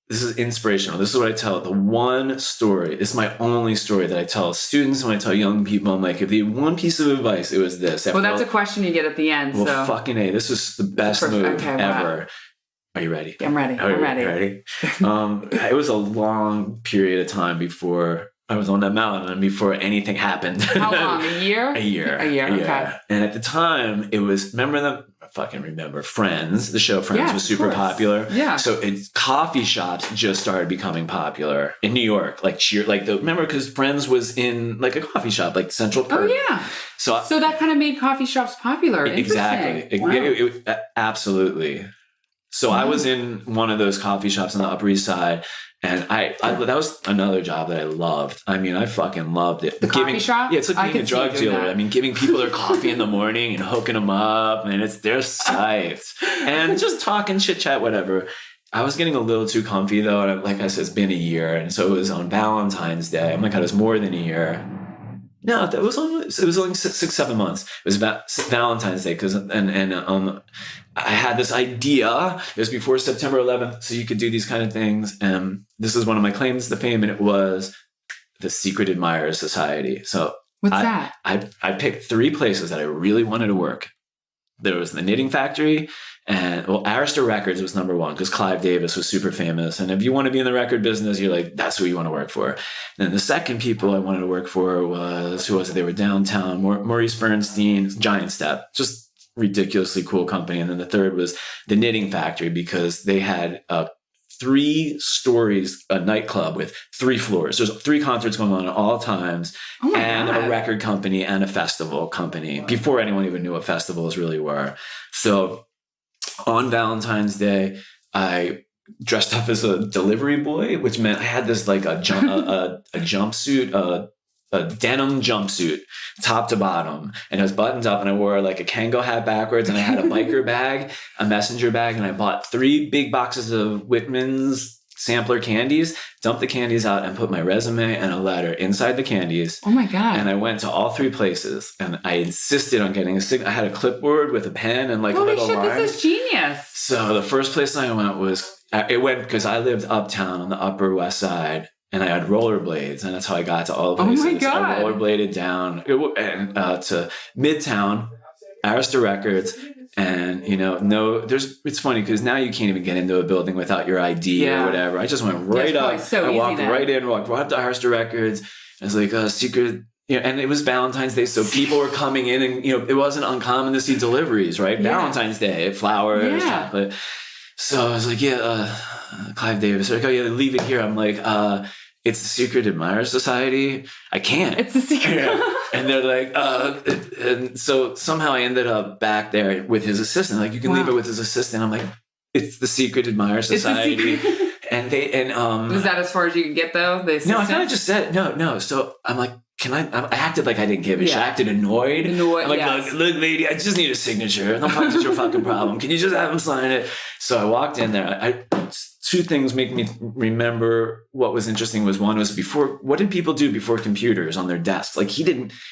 This is inspirational. This is what I tell. The one story, this is my only story that I tell students when I tell young people. I'm like, if they had one piece of advice, it was this. Well, that's a question you get at the end. Well, fucking A. This was the best move ever. Wow. Are you ready? I'm ready. I'm ready. It was a long period of time before I was on that mountain and before anything happened. How long? A year? A year. Okay. And at the time, it was, remember Friends, the show Friends was super popular. Yeah. So coffee shops just started becoming popular in New York. Remember, because Friends was in like a coffee shop, like Central Perk. Oh, yeah. So that kind of made coffee shops popular. Exactly. Wow. Absolutely. So I was in one of those coffee shops on the Upper East Side, and that was another job that I loved. I mean, I fucking loved it. The coffee shop? Yeah, it's like being a drug dealer. I mean, giving people their coffee in the morning and hooking them up, and they're psyched. And just talking, chit chat, whatever. I was getting a little too comfy though, and like I said, it's been a year, and so it was on Valentine's Day. Oh my God, it was more than a year. No, it was only 6-7 months. It was Valentine's Day I had this idea. It was before September 11th, so you could do these kind of things. And this is one of my claims to fame, and it was the Secret Admirers Society. So what's that? I picked 3 places that I really wanted to work. There was the Knitting Factory, and Arista Records was number 1 because Clive Davis was super famous. And if you want to be in the record business, you're like, that's who you want to work for. And then the second people I wanted to work for was, who was it? They were downtown, Maurice Bernstein's Giant Step, just ridiculously cool company. And then the third was the Knitting Factory, because they had 3 stories, a nightclub with 3 floors. There's 3 concerts going on at all times, and a record company and a festival company before anyone even knew what festivals really were. So on Valentine's Day, I dressed up as a delivery boy, which meant I had this like a jumpsuit, a denim jumpsuit, top to bottom, and it was buttoned up, and I wore like a Kango hat backwards, and I had a biker bag, a messenger bag, and I bought 3 big boxes of Whitman's sampler candies, dumped the candies out, and put my resume and a letter inside the candies. Oh my God. And I went to all 3 places, and I insisted on getting I had a clipboard with a pen and like Holy a little shit, line. this is genius. So the first place I went because I lived uptown on the Upper West Side, and I had rollerblades, and that's how I got to all the places. Oh my God. I rollerbladed down to Midtown, Arista Records, and it's funny because now you can't even get into a building without your ID or whatever. I just went right up. So I walked right in, walked right up to Arista Records. It was like a secret. And it was Valentine's Day, so people were coming in, and it wasn't uncommon to see deliveries, right? Yeah. Valentine's Day, flowers, chocolate. So I was like, Clive Davis. They're like, oh yeah, leave it here. I'm like, it's the Secret Admirers Society. I can't. It's the secret. And they're like, and so somehow I ended up back there with his assistant. Like, you can leave it with his assistant. I'm like, it's the Secret Admirers Society. And was that as far as you could get though? No, I kind of just said no. So I'm like, I acted like I didn't give a shit. I acted annoyed. I'm like, look, lady, I just need a signature. No fuck, it's your fucking problem. Can you just have him sign it? So I walked in there. I two things make me remember what was interesting was one was before, what did people do before computers on their desks? Like he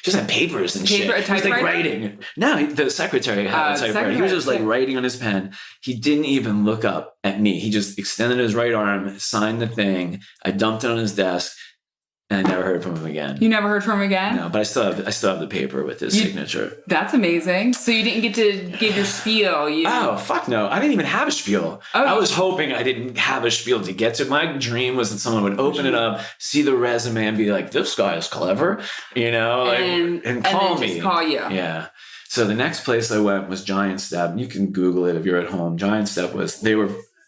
just had papers and shit. He was like writing. No, the secretary had a typewriter. He was just like writing on his pen. He didn't even look up at me. He just extended his right arm, signed the thing. I dumped it on his desk. And I never heard from him again. You never heard from him again? No, but I still have the paper with his signature. That's amazing. So you didn't get to give your spiel. Oh, fuck no. I didn't even have a spiel. Oh. I was hoping I didn't have a spiel to get to. My dream was that someone would open it up, see the resume, and be like, this guy is clever, you know, and call me. Just call you. Yeah. So the next place I went was Giant Step. You can Google it if you're at home. Giant Step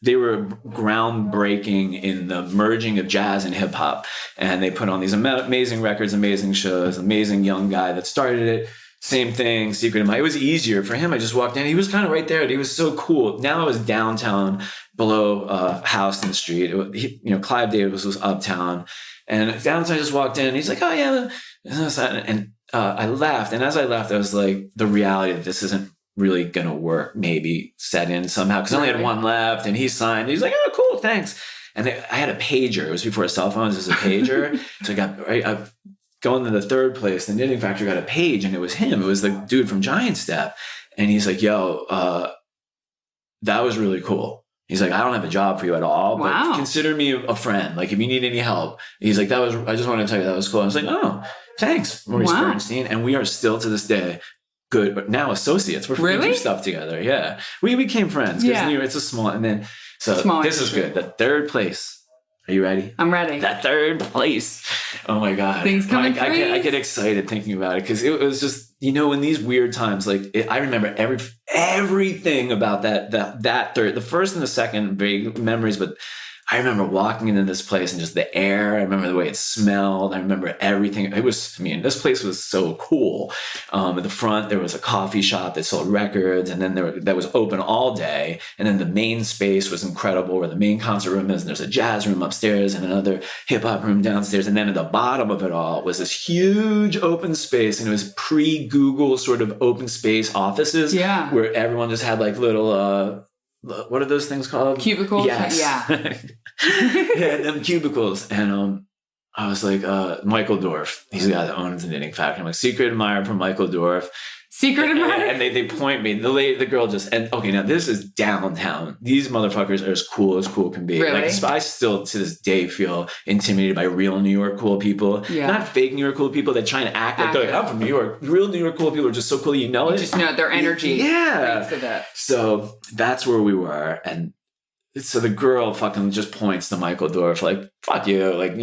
they were groundbreaking in the merging of jazz and hip hop. And they put on these amazing records, amazing shows, amazing young guy that started it. Same thing, Secret of Mine. It was easier for him. I just walked in. He was kind of right there. He was so cool. Now I was downtown below Houston Street. Clive Davis was uptown. And downtown I just walked in. And he's like, oh, yeah. And I laughed. And as I laughed, I was like, the reality that this isn't really gonna work got set in somehow because I only had one left and he signed. He's like, oh cool, thanks. And I had a pager. It was before cell phones. It was a pager. So I going to the third place, the Knitting Factory got a page and it was him. It was the dude from Giant Step. And he's like, yo, that was really cool. He's like, I don't have a job for you at all, but consider me a friend. Like if you need any help. He's like, I just want to tell you that was cool. I was like, oh, thanks, Maurice Bernstein. And we are still to this day good, but now associates. We're do stuff together. Yeah, we became friends because it's a small. And then this is good. The third place. Are you ready? I'm ready. That third place. Oh my god, things coming. I get excited thinking about it because it was just in these weird times. I remember everything about that third, the first and the second big memories, but. I remember walking into this place and just the air. I remember the way it smelled. I remember everything. This place was so cool. At the front, there was a coffee shop that sold records, and then that was open all day. And then the main space was incredible, where the main concert room is. And there's a jazz room upstairs and another hip hop room downstairs. And then at the bottom of it all was this huge open space, and it was pre-Google sort of open space offices, where everyone just had like little. What are those things called? Cubicles? Yes. Yeah. Yeah, them cubicles. And I was like, Michael Dorff. He's the guy that owns the Knitting Factory. I'm like, secret admirer from Michael Dorff. Secret admirer? And they point me. The girl just, and okay, now this is downtown. These motherfuckers are as cool can be. Really? Like, I still to this day feel intimidated by real New York cool people. Yeah. Not fake New York cool people that try and act like they're like, I'm from New York. Real New York cool people are just so cool, it. Just know their energy. Yeah. So that's where we were. And so the girl fucking just points to Michael Dorff, like, fuck you. Like,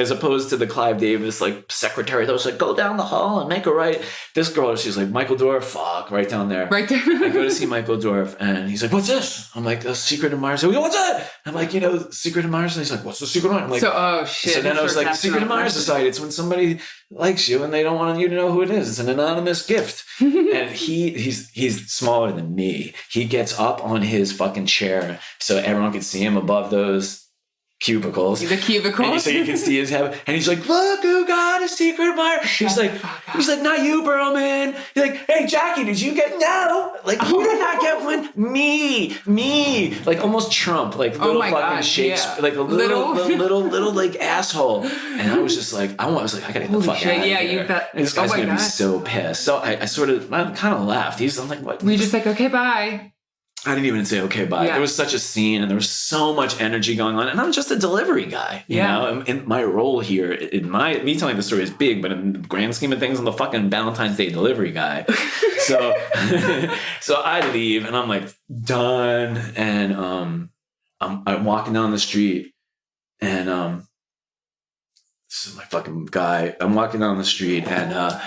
as opposed to the Clive Davis, like, secretary that was like, go down the hall and make a right. This girl, she's like, Michael Dorff, fuck, right down there. Right there. I go to see Michael Dorff, and he's like, what's this? I'm like, the Secret Admirer. So we go, what's that? I'm like, Secret Admirer. And he's like, what's the Secret Admirer? I'm like, oh, shit. So then I was like, Secret Admirer Society. It's when somebody likes you and they don't want you to know who it is. It's an anonymous gift. And he's smaller than me. He gets up on his fucking chair so everyone can see him above those cubicles. The cubicles? And so you can see his head. And he's like, look who got a secret admirer. He's like, not you, Burlman. He's like, hey, Jackie, did you get no? Like, who did not get one? Me. Like almost Trump. Like little fucking Shakespeare. Yeah. Like a little like asshole. And I was just like, I gotta get the fuck out of here. You bet. This guy's gonna be so pissed. So I kind of laughed. I'm like, what? Were you just like, okay, bye? I didn't even say, okay, bye. Yeah. There was such a scene and there was so much energy going on. And I'm just a delivery guy, you know? And my role here, me telling the story is big, but in the grand scheme of things, I'm the fucking Valentine's Day delivery guy. So I leave and I'm like, done. And I'm walking down the street and this is my fucking guy. I'm walking down the street and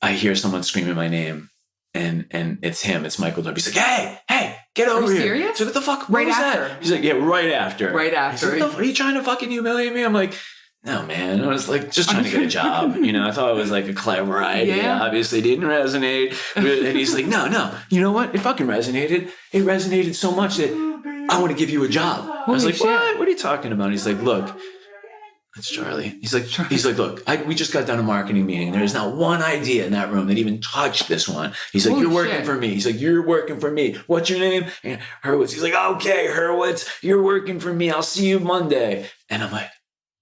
I hear someone screaming my name. And it's him. It's Michael Dorff. He's like, hey, get over here. Are you serious? So what the fuck? Right after. That? He's like, yeah, right after. Right after. He's like, are you trying to fucking humiliate me? I'm like, no, man. I was like, just trying to get a job. I thought it was like a clever idea. Yeah. Obviously, didn't resonate. And he's like, no. You know what? It fucking resonated. It resonated so much that I want to give you a job. I was like, what? What are you talking about? And he's like, look, That's Charlie. He's like, look, we just got done a marketing meeting. There's not one idea in that room that even touched this one. He's like, you're working for me. He's like, you're working for me. What's your name? And Hurwitz. He's like, okay, Hurwitz, you're working for me. I'll see you Monday. And I'm like,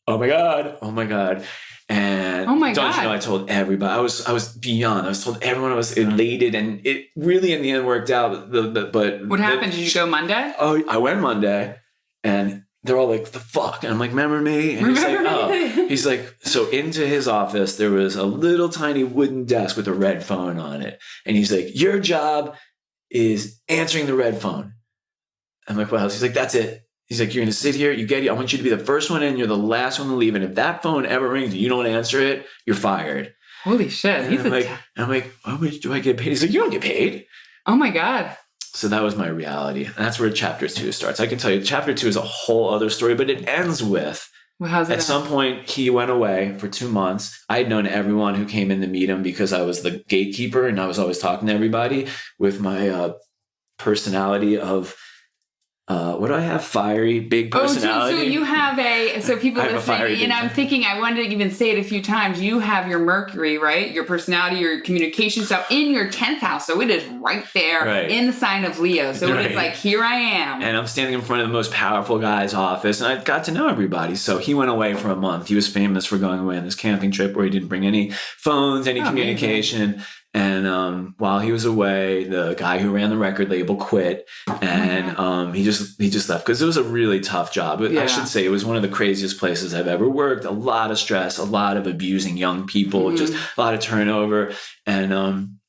oh my God. And don't you know, I told everybody. I was beyond. I was told everyone. I was elated, and it really in the end worked out. But what happened? Did you go Monday? Oh, I went Monday, and they're all like, the fuck? And I'm like, remember me? And he's like, so into his office, there was a little tiny wooden desk with a red phone on it. And he's like, your job is answering the red phone. I'm like, what else? He's like, that's it. He's like, you're going to sit here. I want you to be the first one in. You're the last one to leave. And if that phone ever rings and you don't answer it, you're fired. Holy shit. I'm like, how much do I get paid? He's like, you don't get paid. Oh my God. So that was my reality. And that's where chapter 2 starts. I can tell you chapter 2 is a whole other story, but it ends with, at some point he went away for 2 months. I had known everyone who came in to meet him because I was the gatekeeper and I was always talking to everybody with my personality of, what do I have? Fiery, big personality. So you have so people listening, and I'm thinking, I wanted to even say it a few times, you have your Mercury, right? Your personality, your communication stuff in your 10th house. So it is right there in the sign of Leo. So it's like, here I am. And I'm standing in front of the most powerful guy's office, and I got to know everybody. So he went away for a month. He was famous for going away on this camping trip where he didn't bring any phones, any communication. Amazing. And while he was away, the guy who ran the record label quit, and he just left because it was a really tough job. I should say it was one of the craziest places I've ever worked. A lot of stress, a lot of abusing young people, just a lot of turnover. And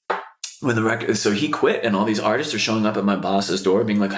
when the record, so he quit, and all these artists are showing up at my boss's door, being like,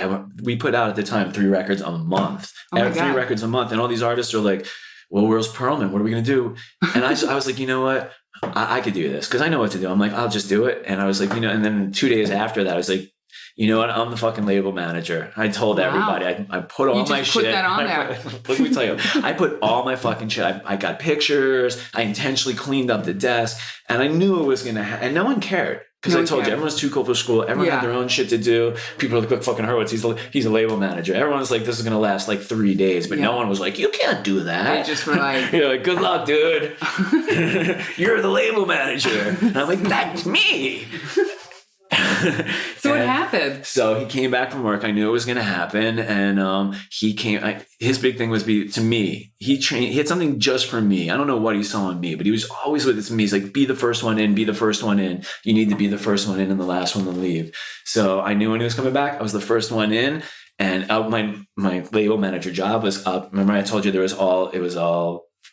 "We put out at the time 3 records a month, 3 records a month," and all these artists are like, "Well, where's Perlman? What are we gonna do?" And I was like, you know what? I could do this because I know what to do. I'm like, I'll just do it. And I was like, and then 2 days after that, I was like, you know what? I'm the fucking label manager. I told everybody. I put all my shit. That on there. Let me tell you. I put all my fucking shit. I got pictures. I intentionally cleaned up the desk. And I knew it was going to happen. And no one cared. Because I told you, everyone's too cool for school. Everyone had their own shit to do. People are like, look, fucking Hurwitz, he's a label manager. Everyone's like, this is going to last like 3 days. But no one was like, you can't do that. They just were like... You're like, good luck, dude. You're the label manager. And I'm like, that's me. So what happened? So he came back from work. I knew it was going to happen. And he came, his big thing was to me. He had something just for me. I don't know what he saw in me, but he was always with it to me. He's like, be the first one in, be the first one in. You need to be the first one in and the last one to leave. So I knew when he was coming back, I was the first one in. And my label manager job was up. Remember I told you it was all,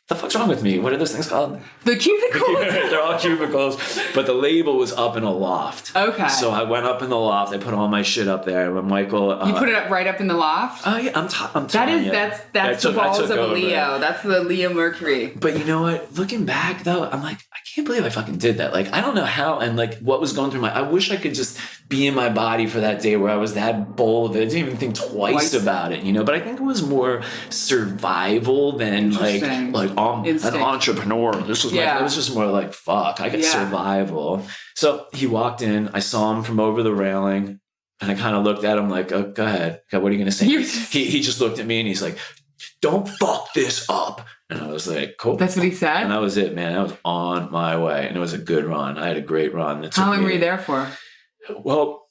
the fuck's wrong with me? What are those things called? The cubicles. They're all cubicles. But the label was up in a loft. Okay. So I went up in the loft. I put all my shit up there. When Michael... you put it up right up in the loft? Oh, yeah. I'm telling you. That's the balls of a Leo. That's the Leo Mercury. But you know what? Looking back, though, I'm like, I can't believe I fucking did that. Like, I don't know how and like what was going through I wish I could just be in my body for that day where I was that bold that I didn't even think twice about it, But I think it was more survival than like I'm an entrepreneur. This was it was just more like, fuck, I got survival. So he walked in, I saw him from over the railing, and I kind of looked at him like, oh, go ahead. What are you going to say? He just looked at me and he's like, don't fuck this up. And I was like, cool. That's what he said? And that was it, man. I was on my way. And it was a good run. I had a great run. How long were you there for? Well,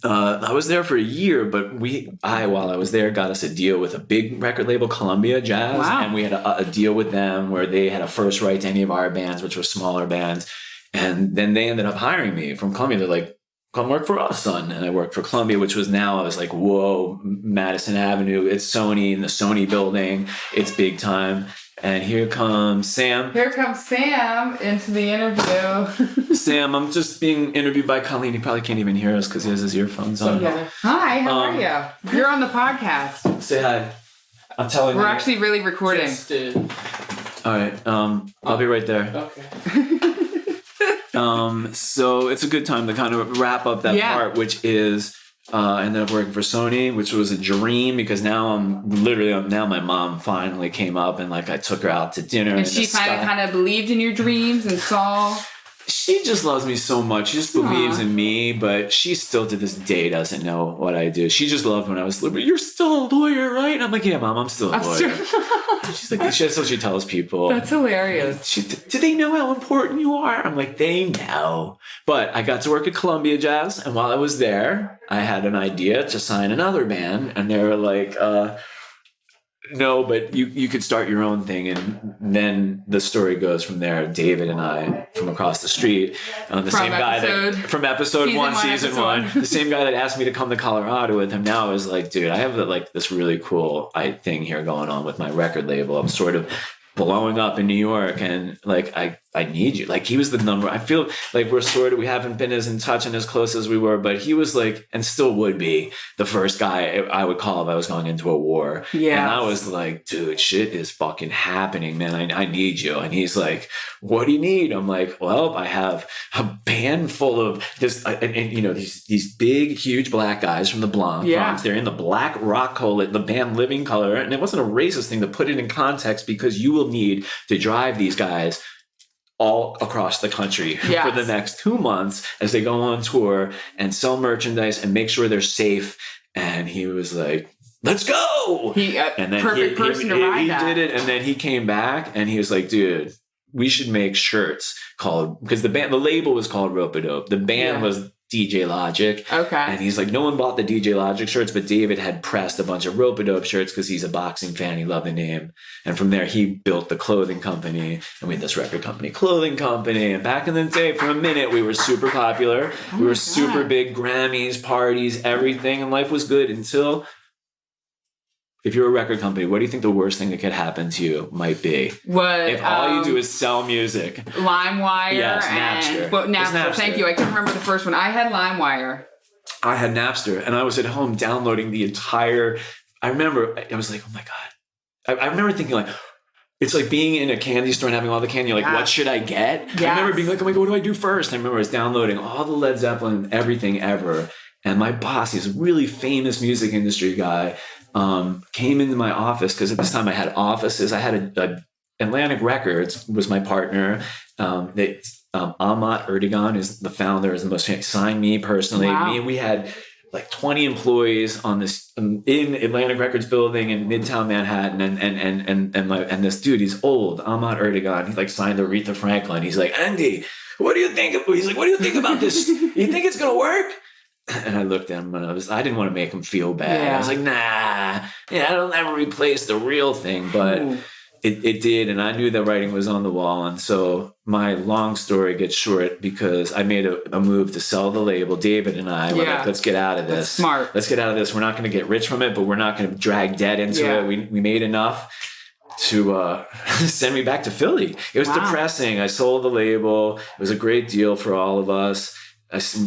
I was there for a year, but while I was there, got us a deal with a big record label, Columbia Jazz. Wow. And we had a deal with them where they had a first right to any of our bands, which were smaller bands. And then they ended up hiring me from Columbia. They're like, come work for us, son. And I worked for Columbia, which was now, I was like, whoa, Madison Avenue. It's Sony in the Sony building. It's big time. And here comes Sam. Here comes Sam into the interview. Sam, I'm just being interviewed by Colleen. He probably can't even hear us because he has his earphones on. Yeah. Hi, how are you? You're on the podcast. Say hi. I'm telling you. We're actually really recording. All right. I'll be right there. Okay. So it's a good time to kind of wrap up that part, which is... I ended up working for Sony, which was a dream because now now my mom finally came up and like I took her out to dinner. And she finally kind of believed in your dreams and saw. She just loves me so much. She just believes in me, but she still to this day doesn't know what I do. She just loved when I was little. You're still a lawyer, right? And I'm like, yeah, Mom, I'm still a lawyer. She's like, that's what she tells people. That's hilarious. Do they know how important you are? I'm like, they know. But I got to work at Columbia Jazz, and while I was there, I had an idea to sign another band, and they were like, no, but you could start your own thing. And then the story goes from there. David and I, from across the street, the same guy that from episode one, season one, the same guy that asked me to come to Colorado with him now is like, dude, I have like this really cool thing here going on with my record label. I'm sort of blowing up in New York, and like I need you. Like, he was the number. I feel like we haven't been as in touch and as close as we were, but he was like, and still would be, the first guy I would call if I was going into a war. Yeah. And I was like, dude, shit is fucking happening, man. I need you. And he's like, what do you need? I'm like, well, I have a band full of this, and you know, these big, huge black guys from the Bronx. Yeah. They're in the Black Rock Coalition, the band Living Color. And it wasn't a racist thing, to put it in context, because you will need to drive these guys all across the country for the next 2 months as they go on tour and sell merchandise and make sure they're safe. And he was like, let's go. And then perfect person to ride that. He did it. And then he came back and he was like, dude, we should make shirts called, because the label was called Rope-A-Dope. The band was DJ Logic. Okay. And he's like, no one bought the DJ Logic shirts, but David had pressed a bunch of Rope-A-Dope shirts because he's a boxing fan. He loved the name. And from there, he built the clothing company. And we had this record company, clothing company. And back in the day, for a minute, we were super popular. We were super big, Grammys, parties, everything. And life was good until... If you're a record company, what do you think the worst thing that could happen to you might be? What? If all you do is sell music. LimeWire. Yes, Napster. Napster. Thank you. I can't remember the first one. I had LimeWire. I had Napster, and I was at home downloading the entire... I remember, I was like, oh my God. I remember thinking like, it's like being in a candy store and having all the candy. You're like, what should I get? Yes. I remember being like, oh my God, what do I do first? I remember I was downloading all the Led Zeppelin, everything ever. And my boss, he's a really famous music industry guy, came into my office, because at this time I had offices. I had a Atlantic Records was my partner. Ahmad Erdogan is the founder, is the most famous, signed me personally. Wow. We had like 20 employees on this in Atlantic Records building in Midtown Manhattan, and this dude, he's old, Ahmad Erdogan. He like signed Aretha Franklin. He's like, Andy, what do you think? He's like, what do you think about this? You think it's gonna work? And I looked at him and I didn't want to make him feel bad. Yeah. I was like, nah, it'll never replace the real thing. But it did. And I knew that writing was on the wall. And so my long story gets short, because I made a move to sell the label. David and I were like, let's get out of this. That's smart. Let's get out of this. We're not going to get rich from it, but we're not going to drag debt into it. We made enough to send me back to Philly. It was depressing. I sold the label. It was a great deal for all of us.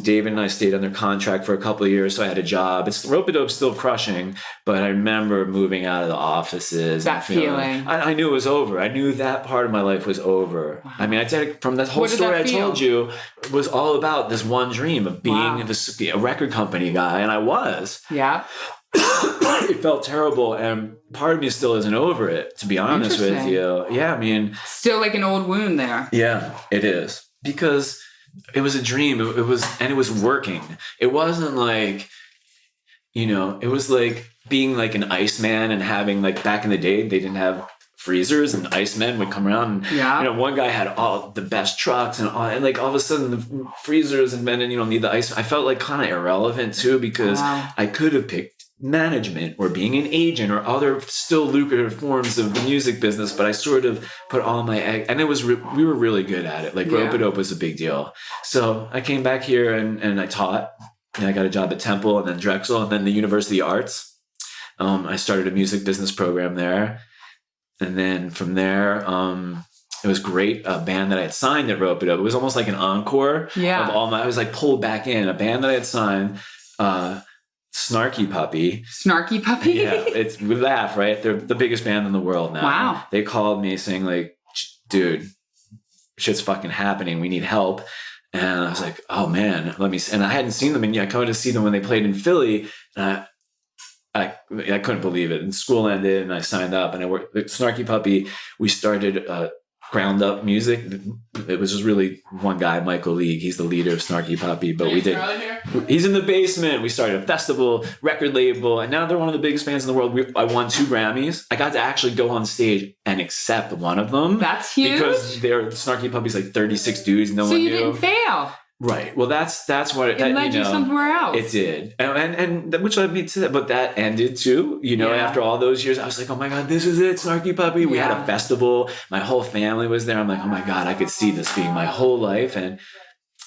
David and I stayed under contract for a couple of years, so I had a job. It's Rope-A-Dope's still crushing, but I remember moving out of the offices. That feeling. I knew it was over. I knew that part of my life was over. Wow. I mean, I did from that whole story I told you, it was all about this one dream of being a record company guy, and I was. Yeah. It felt terrible, and part of me still isn't over it, to be honest with you. Yeah, I mean... Still like an old wound there. Yeah, it is. Because... it was a dream. It was working. It wasn't like, it was like being like an Iceman and having, like, back in the day, they didn't have freezers, and Icemen would come around. And, one guy had all the best trucks and like all of a sudden the freezers, and then you don't need the ice. I felt like kind of irrelevant too, because I could have picked management or being an agent or other still lucrative forms of the music business, but I sort of put all my egg, and it was we were really good at it. Like Rope-A-Dope was a big deal. So I came back here and I taught, and I got a job at Temple and then Drexel and then the University of Arts. I started a music business program there, and then from there it was great. A band that I had signed at Rope-A-Dope, it was almost like an encore of all my, I was like pulled back in. A band that I had signed, Snarky Puppy. Snarky Puppy? Yeah, we laugh, right? They're the biggest band in the world now. Wow. They called me saying like, dude, shit's fucking happening. We need help. And I was like, oh man, and I hadn't seen them, and I come to see them when they played in Philly. And I couldn't believe it. And school ended and I signed up, and I worked with Snarky Puppy. We started ground up music. It was just really one guy, Michael League. He's the leader of Snarky Puppy, but he's in the basement. We started a festival, record label, and now they're one of the biggest bands in the world. I won 2 Grammys. I got to actually go on stage and accept one of them. That's huge. Because Snarky Puppy's like 36 dudes. No one knew. So you didn't fail. Right. Well, that's what it led you somewhere else. It did, and which led me to that. But that ended too. After all those years, I was like, oh my god, this is it, Snarky Puppy. We had a festival. My whole family was there. I'm like, oh my god, I could see this being my whole life, and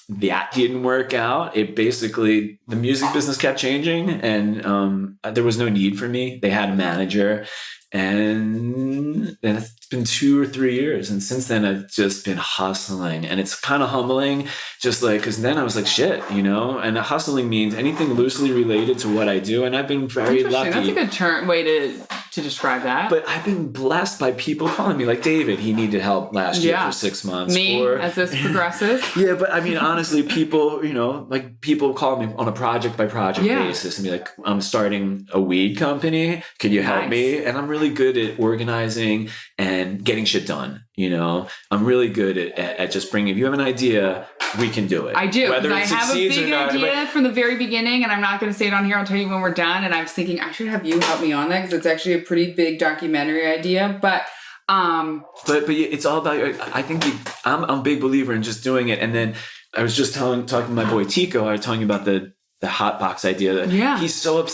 that didn't work out. It basically, the music business kept changing, and there was no need for me. They had a manager. And it's been 2 or 3 years. And since then, I've just been hustling. And it's kind of humbling, just like, because then I was like, shit, And hustling means anything loosely related to what I do. And I've been very lucky. That's a good way to describe that. But I've been blessed by people calling me, like David, he needed help last year for 6 months. Me, as this progresses. Yeah, but I mean, honestly, people, like people call me on a project by project basis and be like, I'm starting a weed company. Can you help me? And I'm really good at organizing and getting shit done. I'm really good at just bringing, if you have an idea, we can do it. I do. Whether I have a big idea from the very beginning, and I'm not going to say it on here. I'll tell you when we're done. And I was thinking I should have you help me on that because it's actually a pretty big documentary idea. But it's all about. I think I'm a big believer in just doing it. And then I was just talking to my boy Tico. I was telling you about the hot box idea. He's so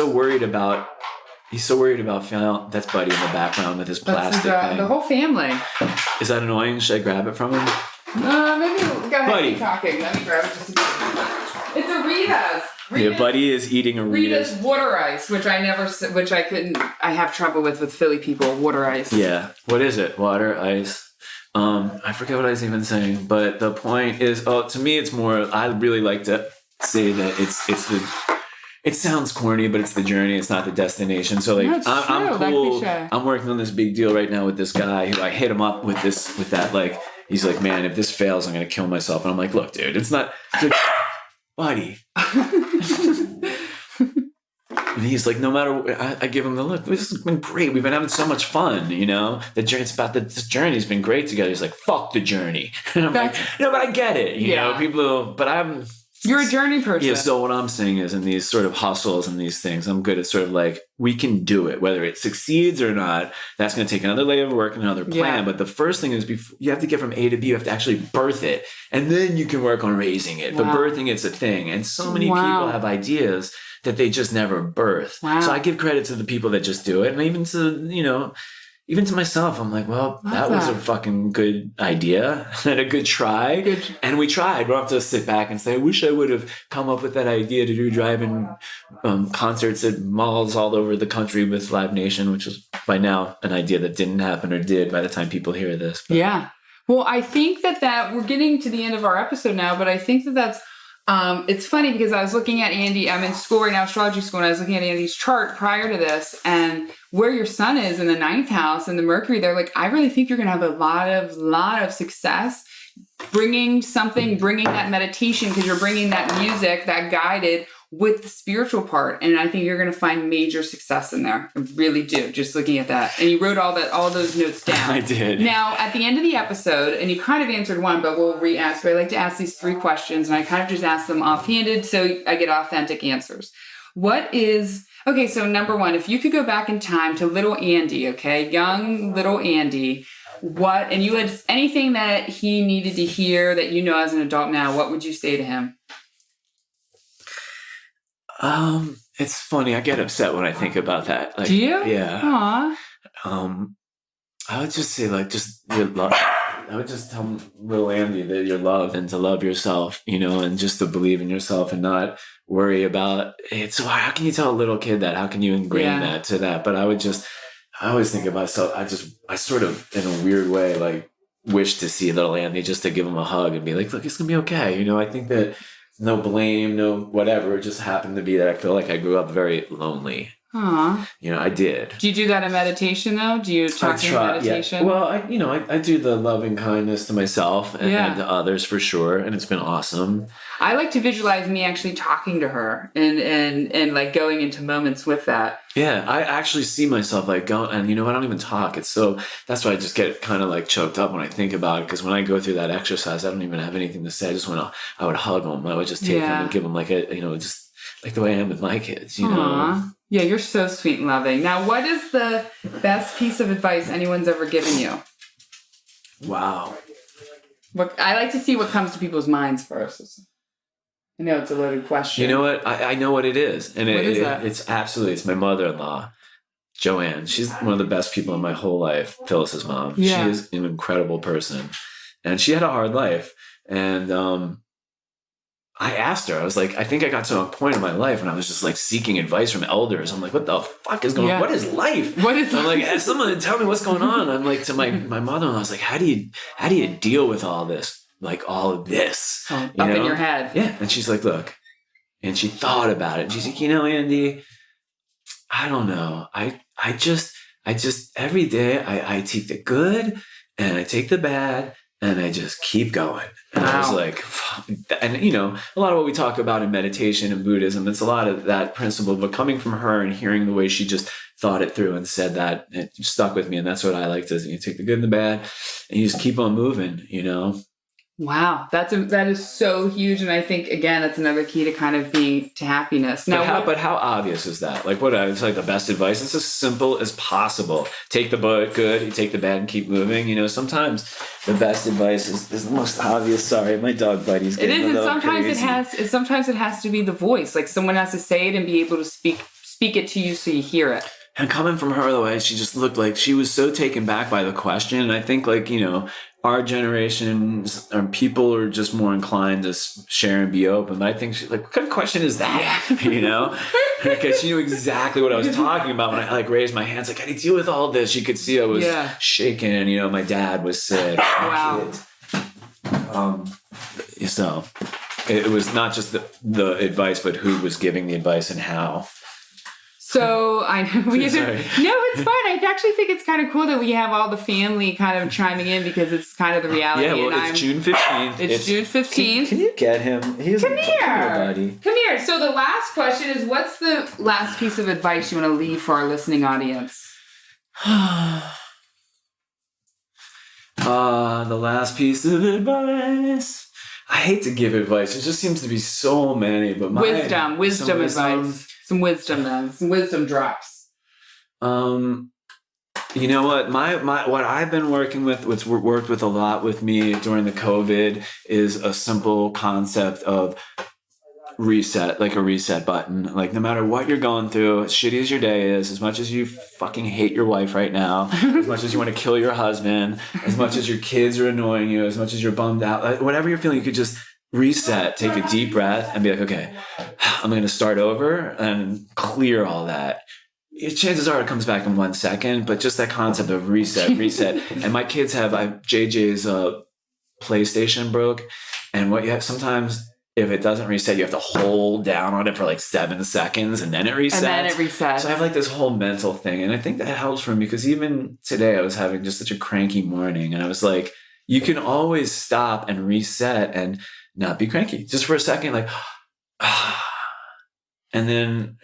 worried about. He's so worried about that's Buddy in the background with his plastic thing. The whole family. Is that annoying? Should I grab it from him? Maybe go ahead and keep talking. Let me grab it just a second. It's a Rita's. Buddy is eating a Rita's water ice, which I have trouble with Philly people. Water ice. Yeah. What is it? Water ice. I forget what I was even saying, but the point is, to me, it's more. I really like to say that it's the. It sounds corny, but it's the journey. It's not the destination. So like, I'm cool. I'm working on this big deal right now with this guy who I hit him up with that. Like, he's like, man, if this fails, I'm going to kill myself. And I'm like, look, dude, it's not, Buddy. And he's like, no matter what, I give him the look. This has been great. We've been having so much fun, The journey, it's about this journey's been great together. He's like, fuck the journey. And I'm like, but I get it. You're a journey person. Yeah, so what I'm saying is in these sort of hustles and these things, I'm good at sort of like, we can do it. Whether it succeeds or not, that's going to take another layer of work and another plan. Yeah. But the first thing is you have to get from A to B. You have to actually birth it. And then you can work on raising it. Wow. But birthing it's a thing. And so many people have ideas that they just never birth. Wow. So I give credit to the people that just do it. And even to, even to myself, I'm like, well, that was a fucking good idea and a good try. And we tried. We don't have to sit back and say, I wish I would have come up with that idea to do drive-in concerts at malls all over the country with Live Nation, which is by now an idea that didn't happen or did by the time people hear this. But. Yeah. Well, I think that we're getting to the end of our episode now, but I think that's it's funny because I was looking at Andy. I'm in school right now, astrology school, and I was looking at Andy's chart prior to this, and where your sun is in the 9th house and the Mercury, they're like, I really think you're going to have a lot of success bringing that meditation because you're bringing that music, that guided with the spiritual part. And I think you're going to find major success in there. I really do. Just looking at that. And you wrote all those notes down. I did. Now, at the end of the episode, and you kind of answered one, but we'll re-ask. But I like to ask these 3 questions, and I kind of just ask them offhanded so I get authentic answers. Okay, so number 1, if you could go back in time to little Andy, okay, young little Andy, and you had anything that he needed to hear that as an adult now, what would you say to him? It's funny. I get upset when I think about that. Like, do you? Yeah. Aww. I would just say just your love. I would just tell little Andy that you're loved and to love yourself, and just to believe in yourself and not worry about it. So how can you tell a little kid that? How can you ingrain that to that? But I always think of myself. I sort of, in a weird way, like wish to see little Andy just to give him a hug and be like, look, it's going to be okay. I think that no blame, no whatever. It just happened to be that I feel like I grew up very lonely. Aw. I did. Do you do that in meditation though? Do you talk in meditation? Yeah. Well, I do the loving kindness to myself and to others for sure. And it's been awesome. I like to visualize me actually talking to her and like going into moments with that. Yeah, I actually see myself like going, and I don't even talk. That's why I just get kind of like choked up when I think about it. Because when I go through that exercise, I don't even have anything to say. I would hug them. I would just take them and give them like just like the way I am with my kids, Aww. Yeah, you're so sweet and loving. Now, what is the best piece of advice anyone's ever given you? Wow. I like to see what comes to people's minds first. I know it's a loaded question. You know what? I know what it is. And what is that? It's my mother-in-law, Joanne. She's one of the best people in my whole life, Phyllis's mom. Yeah. She is an incredible person. And she had a hard life. And I asked her, I was like, I think I got to a point in my life when I was just like seeking advice from elders. I'm like, what the fuck is going on? What is life? I'm like, ask someone to tell me what's going on. I'm like, to my mother-in-law, I was like, how do you deal with all this? Like all of this up in your head. Yeah. And she's like, look, and she thought about it. And she's like, Andy, I don't know. I just every day I take the good and I take the bad and I just keep going. And I was like, and a lot of what we talk about in meditation and Buddhism, it's a lot of that principle, but coming from her and hearing the way she just thought it through and said that, it stuck with me. And that's what I like to do. You take the good and the bad and you just keep on moving, Wow, that is so huge, and I think again that's another key to kind of being to happiness. Now, but how obvious is that? Like, it's like the best advice. It's as simple as possible. Take the good, you take the bad, and keep moving. Sometimes the best advice is the most obvious. Sorry, my dog buddy's getting a little crazy. Sometimes it has to be the voice. Like someone has to say it and be able to speak it to you so you hear it. And coming from her, the way she just looked like she was so taken back by the question. And I think our generations or people are just more inclined to share and be open. But I think she's like, what kind of question is that? Because she knew exactly what I was talking about when I raised my hands. Like, how do you deal with all this? You could see I was shaking, and my dad was sick. Wow. So it was not just the advice, but who was giving the advice and how. So I know no, it's fine. I actually think it's kind of cool that we have all the family kind of chiming in because it's kind of the reality. Yeah, well, it's June 15th. It's June 15th. Can you get him? Come here, buddy. Come here. So the last question is, what's the last piece of advice you want to leave for our listening audience? The last piece of advice. I hate to give advice. There just seems to be so many, but wisdom advice. Some wisdom then. Some wisdom drops. You know what? What I've been working with, what's worked with a lot with me during the COVID, is a simple concept of reset, like a reset button. Like no matter what you're going through, as shitty as your day is, as much as you fucking hate your wife right now, as much as you want to kill your husband, as much as your kids are annoying you, as much as you're bummed out, whatever you're feeling, you could just reset, take a deep breath and be like, okay, I'm going to start over and clear all that. Chances are it comes back in 1 second, but just that concept of reset. And my kids JJ's PlayStation broke. And what you have sometimes, if it doesn't reset, you have to hold down on it for like 7 seconds and then it resets. So I have this whole mental thing. And I think that helps for me because even today I was having just such a cranky morning. And I was like, you can always stop and reset and not be cranky just for a second, and then,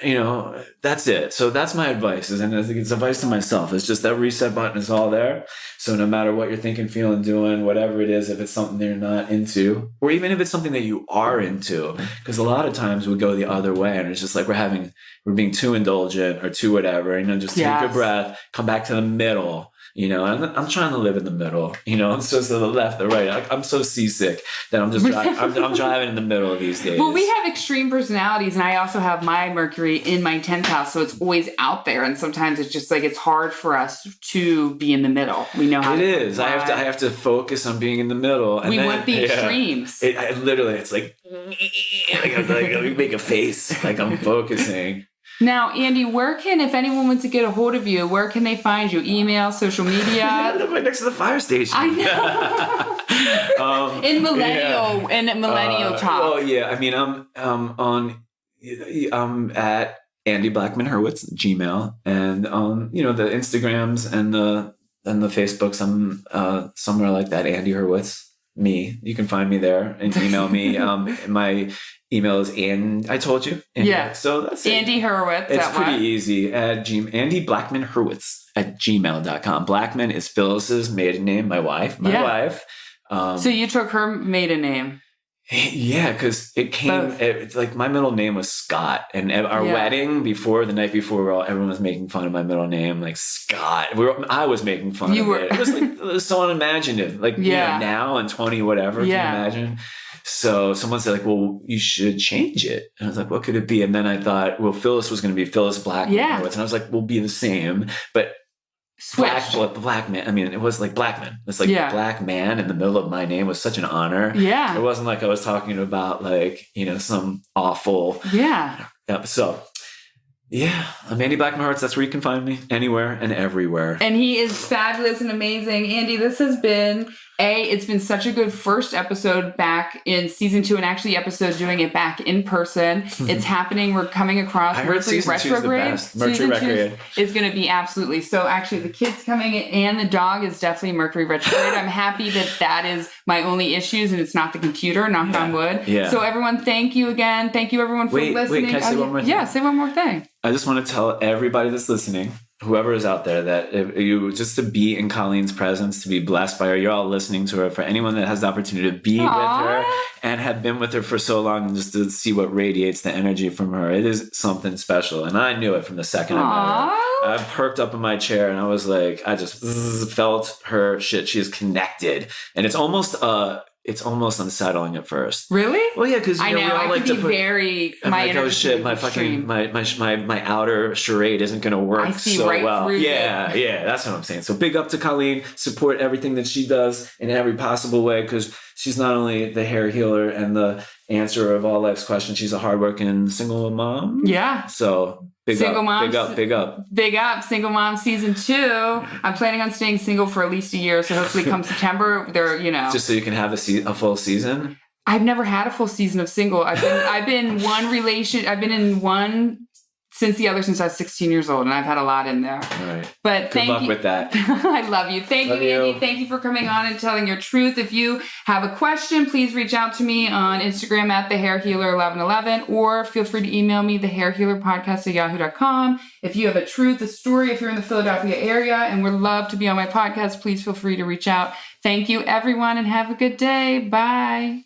that's it. So that's my advice. And I think it's advice to myself. It's just that reset button is all there. So no matter what you're thinking, feeling, doing, whatever it is, if it's something that you're not into, or even if it's something that you are into, because a lot of times we go the other way and it's just like we're being too indulgent or too whatever, just take a breath, come back to the middle. And I'm trying to live in the middle, I'm so to the left, the right. I'm so seasick that I'm just I'm driving in the middle these days. Well, we have extreme personalities, and I also have my Mercury in my 10th house, so it's always out there. And sometimes it's just it's hard for us to be in the middle. We know how it is. I have to focus on being in the middle. And we want the extremes. It's like let me make a face like I'm focusing. Now, Andy, if anyone wants to get a hold of you, where can they find you? Email, social media? I live right next to the fire station. I know. In millennial talk. Well, yeah. I mean, I'm at Andy Blackman Hurwitz, Gmail, and the Instagrams and the Facebooks. I'm somewhere like that, Andy Hurwitz. Me, you can find me there and email me. My email is I told you. So that's Andy Hurwitz. It's pretty easy at Andy Blackman Hurwitz at gmail.com. Blackman is Phyllis's maiden name. My wife. So you took her maiden name. Yeah, because it came. It's like my middle name was Scott, and at our wedding the night before, everyone was making fun of my middle name, like Scott. I was making fun of it. It was so unimaginative. Like now and 20 whatever. Can you imagine? So someone said like, well, you should change it. And I was like, what could it be? And then I thought, well, Phyllis was going to be Phyllis Blackman. And I was like, we'll be the same, but. Blackman. I mean, it was like Blackman. It's like Black man in the middle of my name was such an honor. Yeah. It wasn't like I was talking about like, some awful. Yeah. So, I'm Andy Blackman Hurwitz. That's where you can find me. Anywhere and everywhere. And he is fabulous and amazing. Andy, this has been it's been such a good first episode back in season 2, and actually doing it back in person. It's happening. We're coming across Mercury retrograde. Mercury retrograde is going to be absolutely. So actually the kids coming and the dog is definitely Mercury retrograde. I'm happy that is my only issues and it's not the computer, knock on wood. Yeah. So everyone, thank you again. Thank you everyone for listening. Wait, can I say one more thing? Yeah, say one more thing. I just want to tell everybody that's listening, whoever is out there, that if you just to be in Colleen's presence, to be blessed by her. You're all listening to her. For anyone that has the opportunity to be with her and have been with her for so long, and just to see what radiates the energy from her, it is something special. And I knew it from the second I met her. I perked up in my chair and I was like, I just felt her shit. She is connected, and it's almost unsettling at first. Really? Well, yeah, because I know I could be very. My like, oh shit, my fucking my outer charade isn't going to work I see so right well. Through yeah, that's what I'm saying. So big up to Colleen. Support everything that she does in every possible way, because she's not only the hair healer and the answer of all life's questions. She's a hardworking single mom. Yeah. So. Big up. Single Mom season 2. I'm planning on staying single for at least a year. So hopefully come September, just so you can have a full season. I've never had a full season of single. I've been in one since the other since I was 16 years old, and I've had a lot in there. All right. But good luck with that. I love you. Thank you, Andy. Thank you for coming on and telling your truth. If you have a question, please reach out to me on Instagram at thehairhealer1111, or feel free to email me thehairhealerpodcast@yahoo.com. If you have a truth, a story, if you're in the Philadelphia area and would love to be on my podcast, please feel free to reach out. Thank you, everyone, and have a good day. Bye.